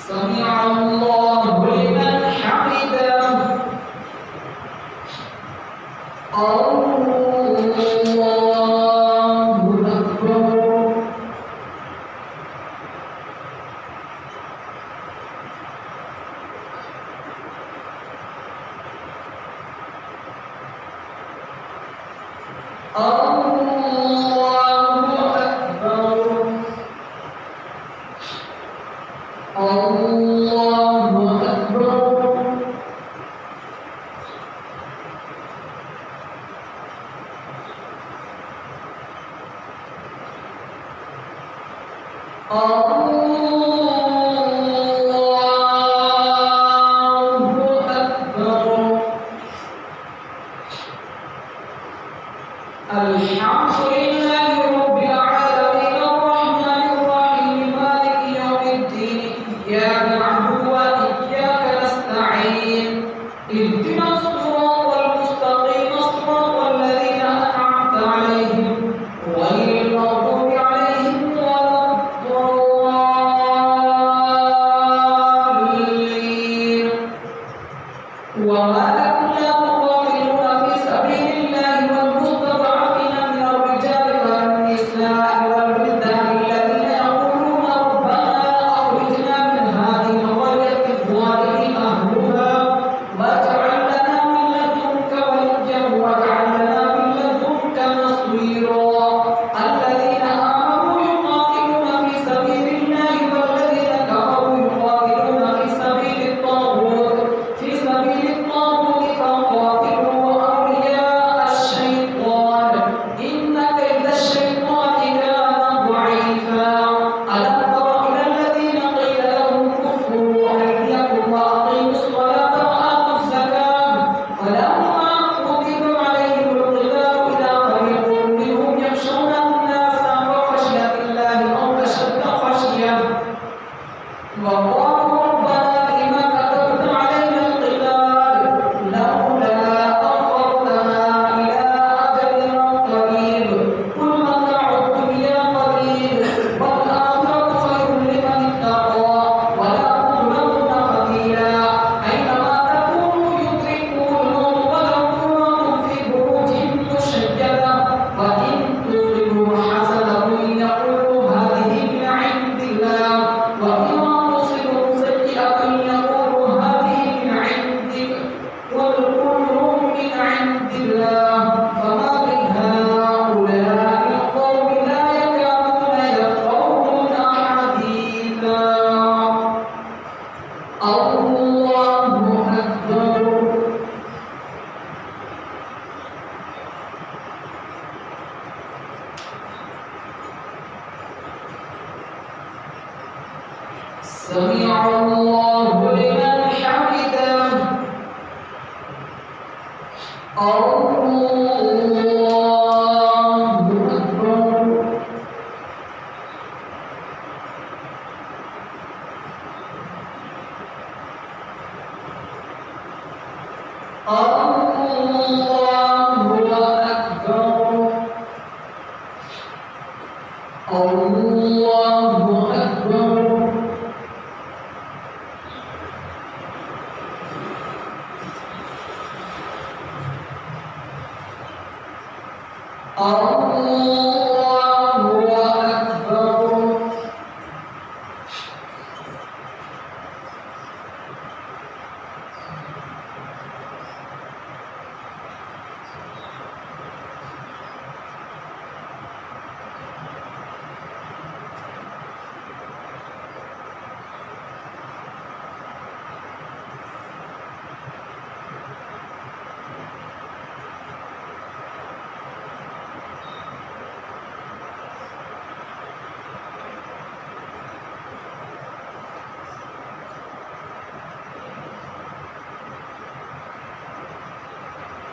سمع الله لمن حمده. الله أكبر.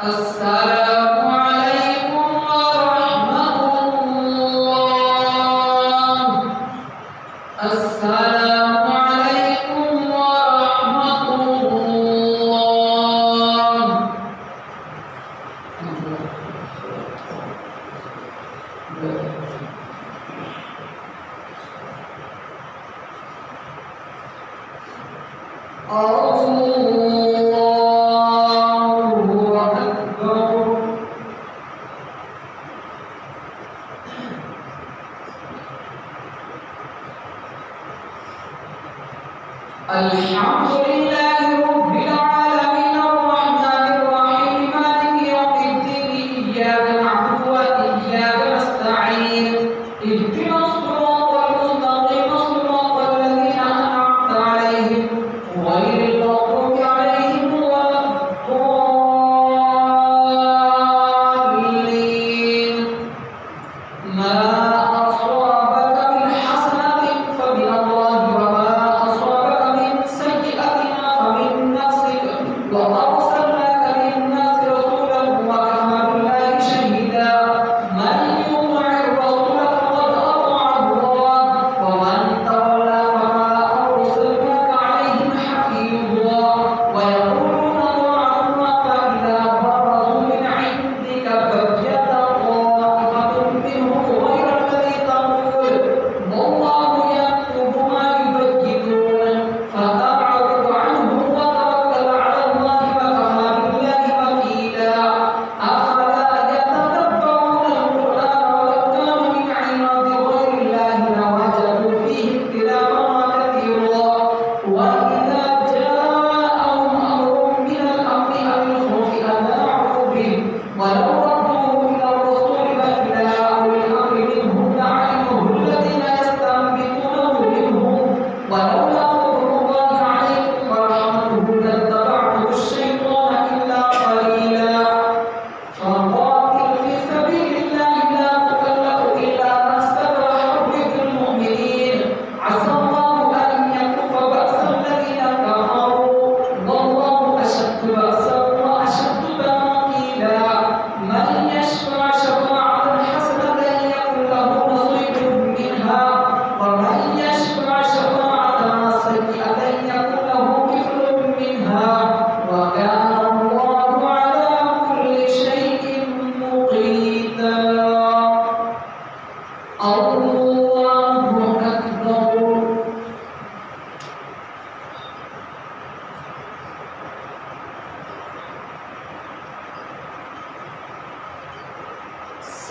السلام عليكم ورحمة الله. السلام عليكم ورحمة الله. الحمد لله رب العالمين الرحمن الرحيم مالك يوم الدين إياك نعبد وإياك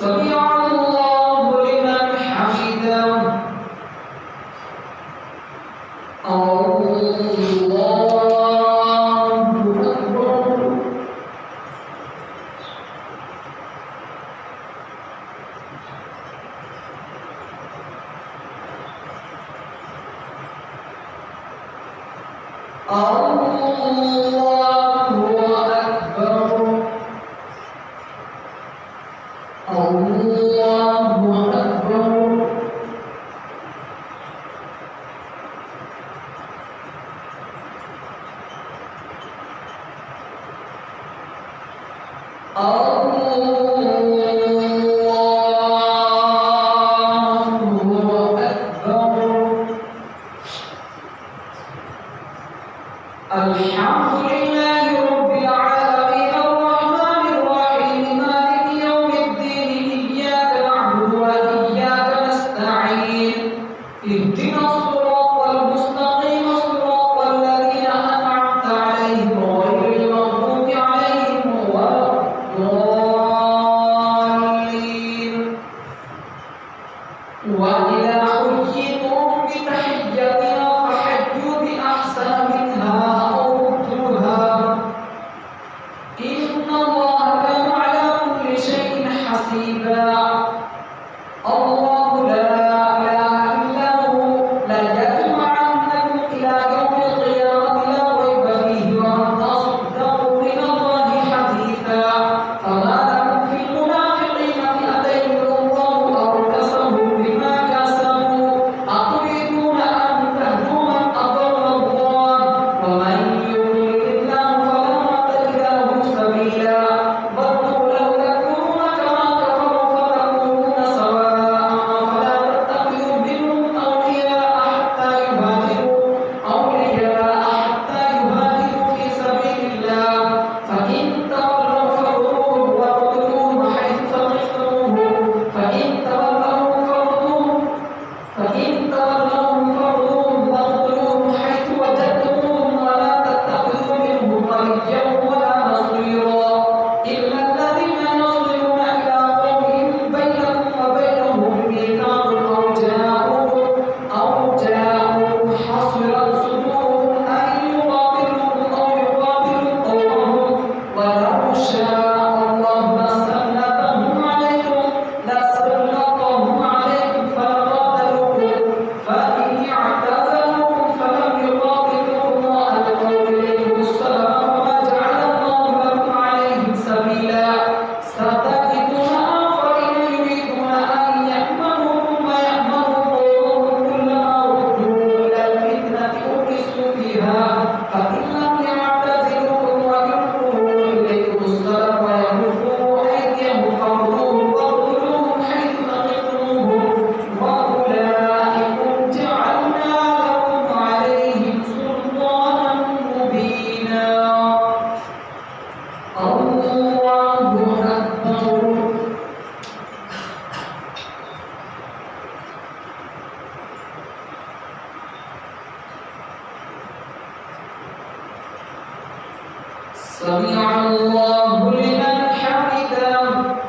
سمع الله لمن حمده سمع الله لمن حمده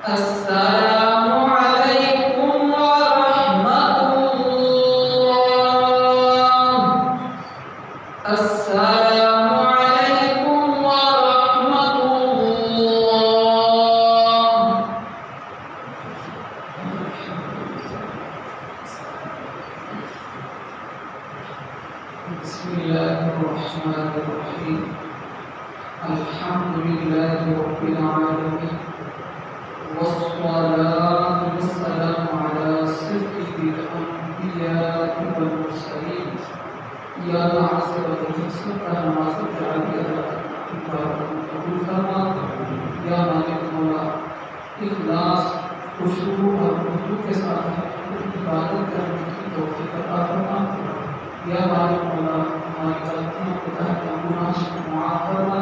السلام عليكم ورحمة الله. السلام عليكم ورحمة الله. بسم الله الرحمن الرحيم. الحمد لله رب العالمين، والصلاة والسلام على سيد الأنبياء والمرسلين. يا معصر الجسد معصر العبيد فرما. يا مالك مولا इखलास खुशबू और खुशबू के साथ इबादत करने की तौफीक अता फरमा। या मालिक मौला हमारी गलतियों को गुनाह माफ फरमा।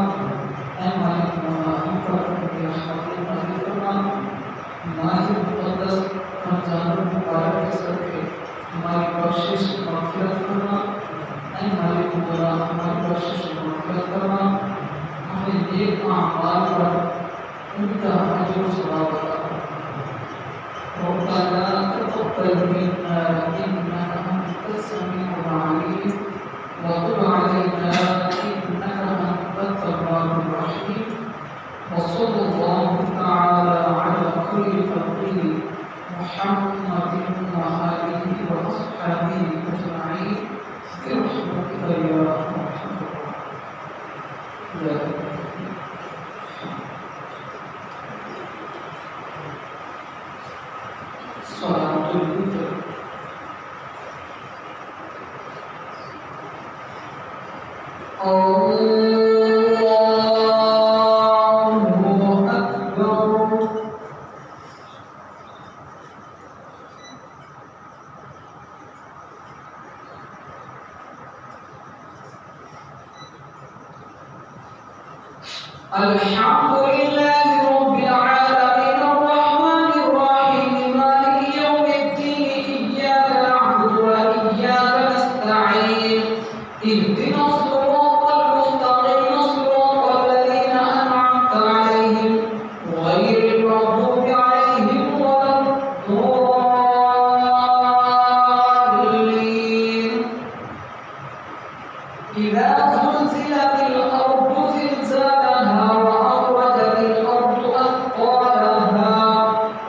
ऐ मालिक मौला हम पर अपनी रहमत नाज़िल फरमा। नाज़िल मुक़द्दस रमज़ान मुबारक के सदक़े हमारी बख्शिश मग़फ़िरत फरमा। ऐ मालिक मौला हमारी बख्शिश मग़फ़िरत फरमा। हमें नेक अमाल पर उनका अजर व सवाब अता फरमा। रब्बना तक़ब्बल मिन्ना इन्नका अंतस समीउल अलीम व तुब अलैना इन्नका अंतत तव्वाबुर रहीम। व सल्लल्लाहु तआला अला खैरि खल्क़िही मुहम्मदिन व आलिहि व अस्हाबिही अजमईन बिरहमतिका या अरहमर राहिमीन। सलातुल वितर। अल्लाहु अकबर। अल्हम्दुलिल्लाहि रब्बिल आलमीन अर्रहमानिर रहीम मालिकि यौमिद्दीन इय्याका नअबुदु व इय्याका नस्तईन इहदिनास सिरातल मुस्तक़ीम सिरातल लज़ीना अन'अमता अलैहिम गैरिल मग़्दूबि अलैहिम वलद्दॉल्लीन। इज़ा ज़ुलज़िलतिल अर्दु ज़िलज़ालहा व अख़रजतिल अर्दु अथक़ालहा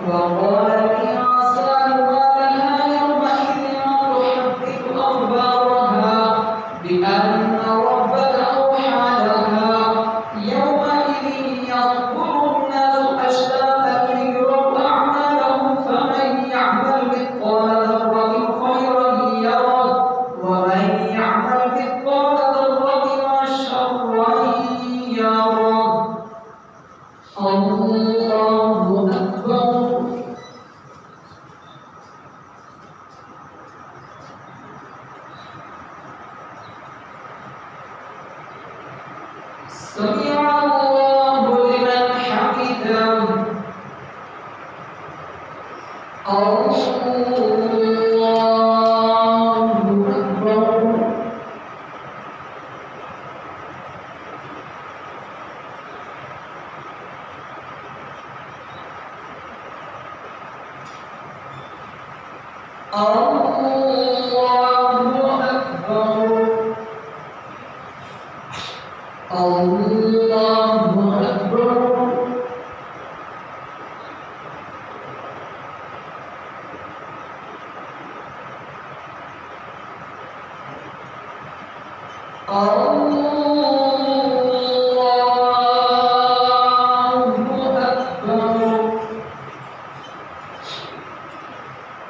व क़ाल الإنسان ما لها يومئذ تحدث أخبارها بأن ربك أوحى لها يومئذ يصدر الناس أشتاتا ليروا أعمالهم فمن يعمل مثقال ذرة خيرا يره ومن يعمل مثقال ذرة شرا يره. الله أكبر. سمع الله لمن حمده. الله أكبر. الله أكبر. الله أكبر.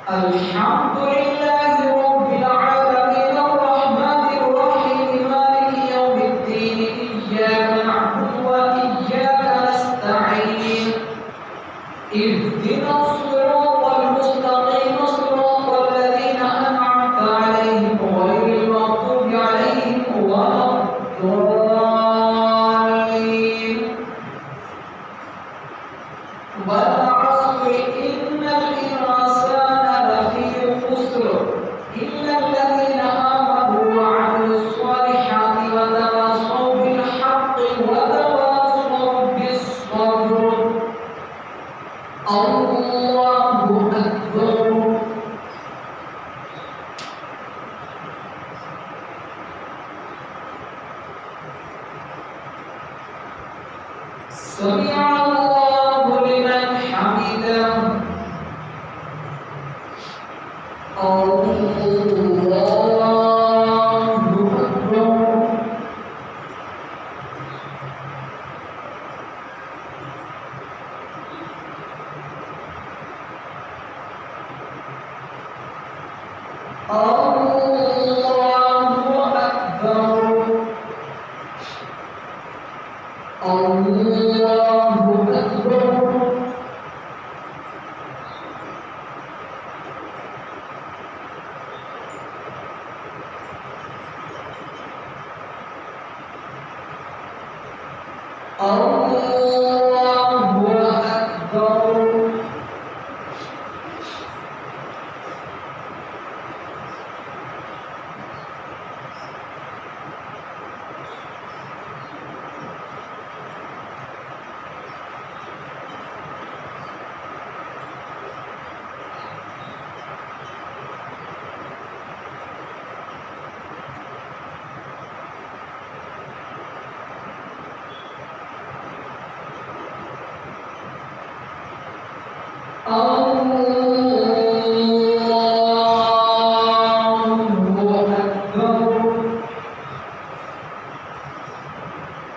الحمد لله رب العالمين الرحمن الرحيم مالك يوم الدين إياك نعبد وإياك نستعين اهدنا الصراط المستقيم صراط الذين أنعمت عليهم غير المغضوب عليهم ولا الضالين. والعصر إن الإنسان لفي خسر سمع الله لمن حمده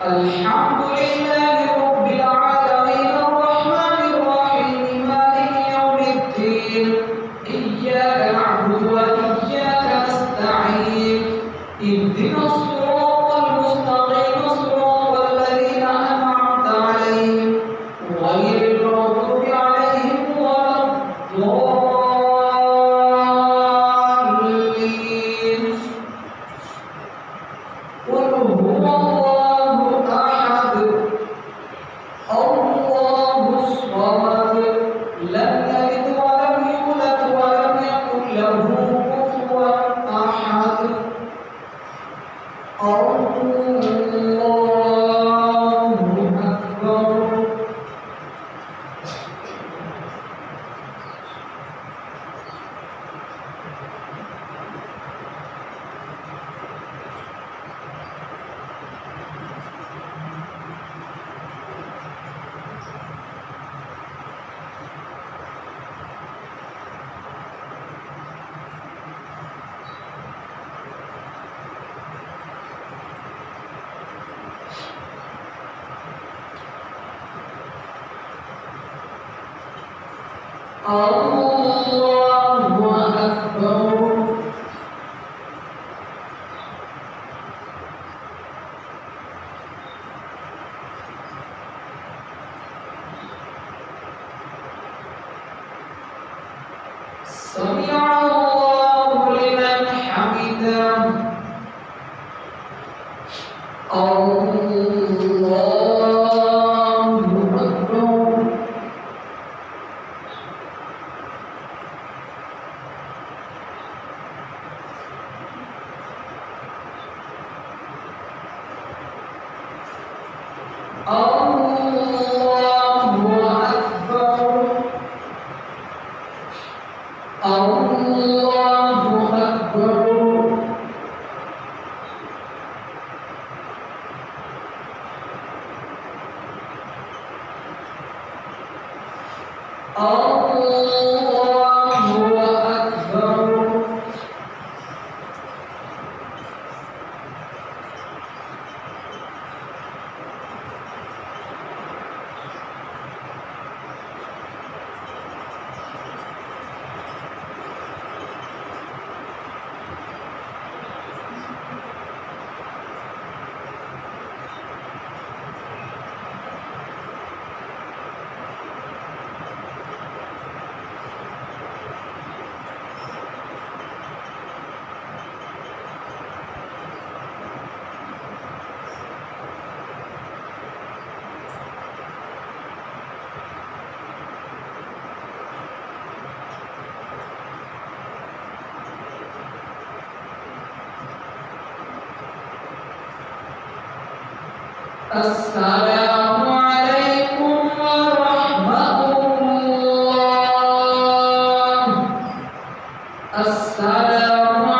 الحمد لله رب العالمين الرحمن الرحيم مالك يوم الدين إياك نعبد وإياك نستعين اهدنا الصراط المستقيم صراط الذين أنعمت عليهم غير المغضوب عليهم ولا الضالين قل هو الله أحد الله الصمد لم يلد ولم يولد ولم يكن له كفوا أحد الله أكبر الله أكبر سمع الله لمن حمده السلام عليكم ورحمة الله. السلام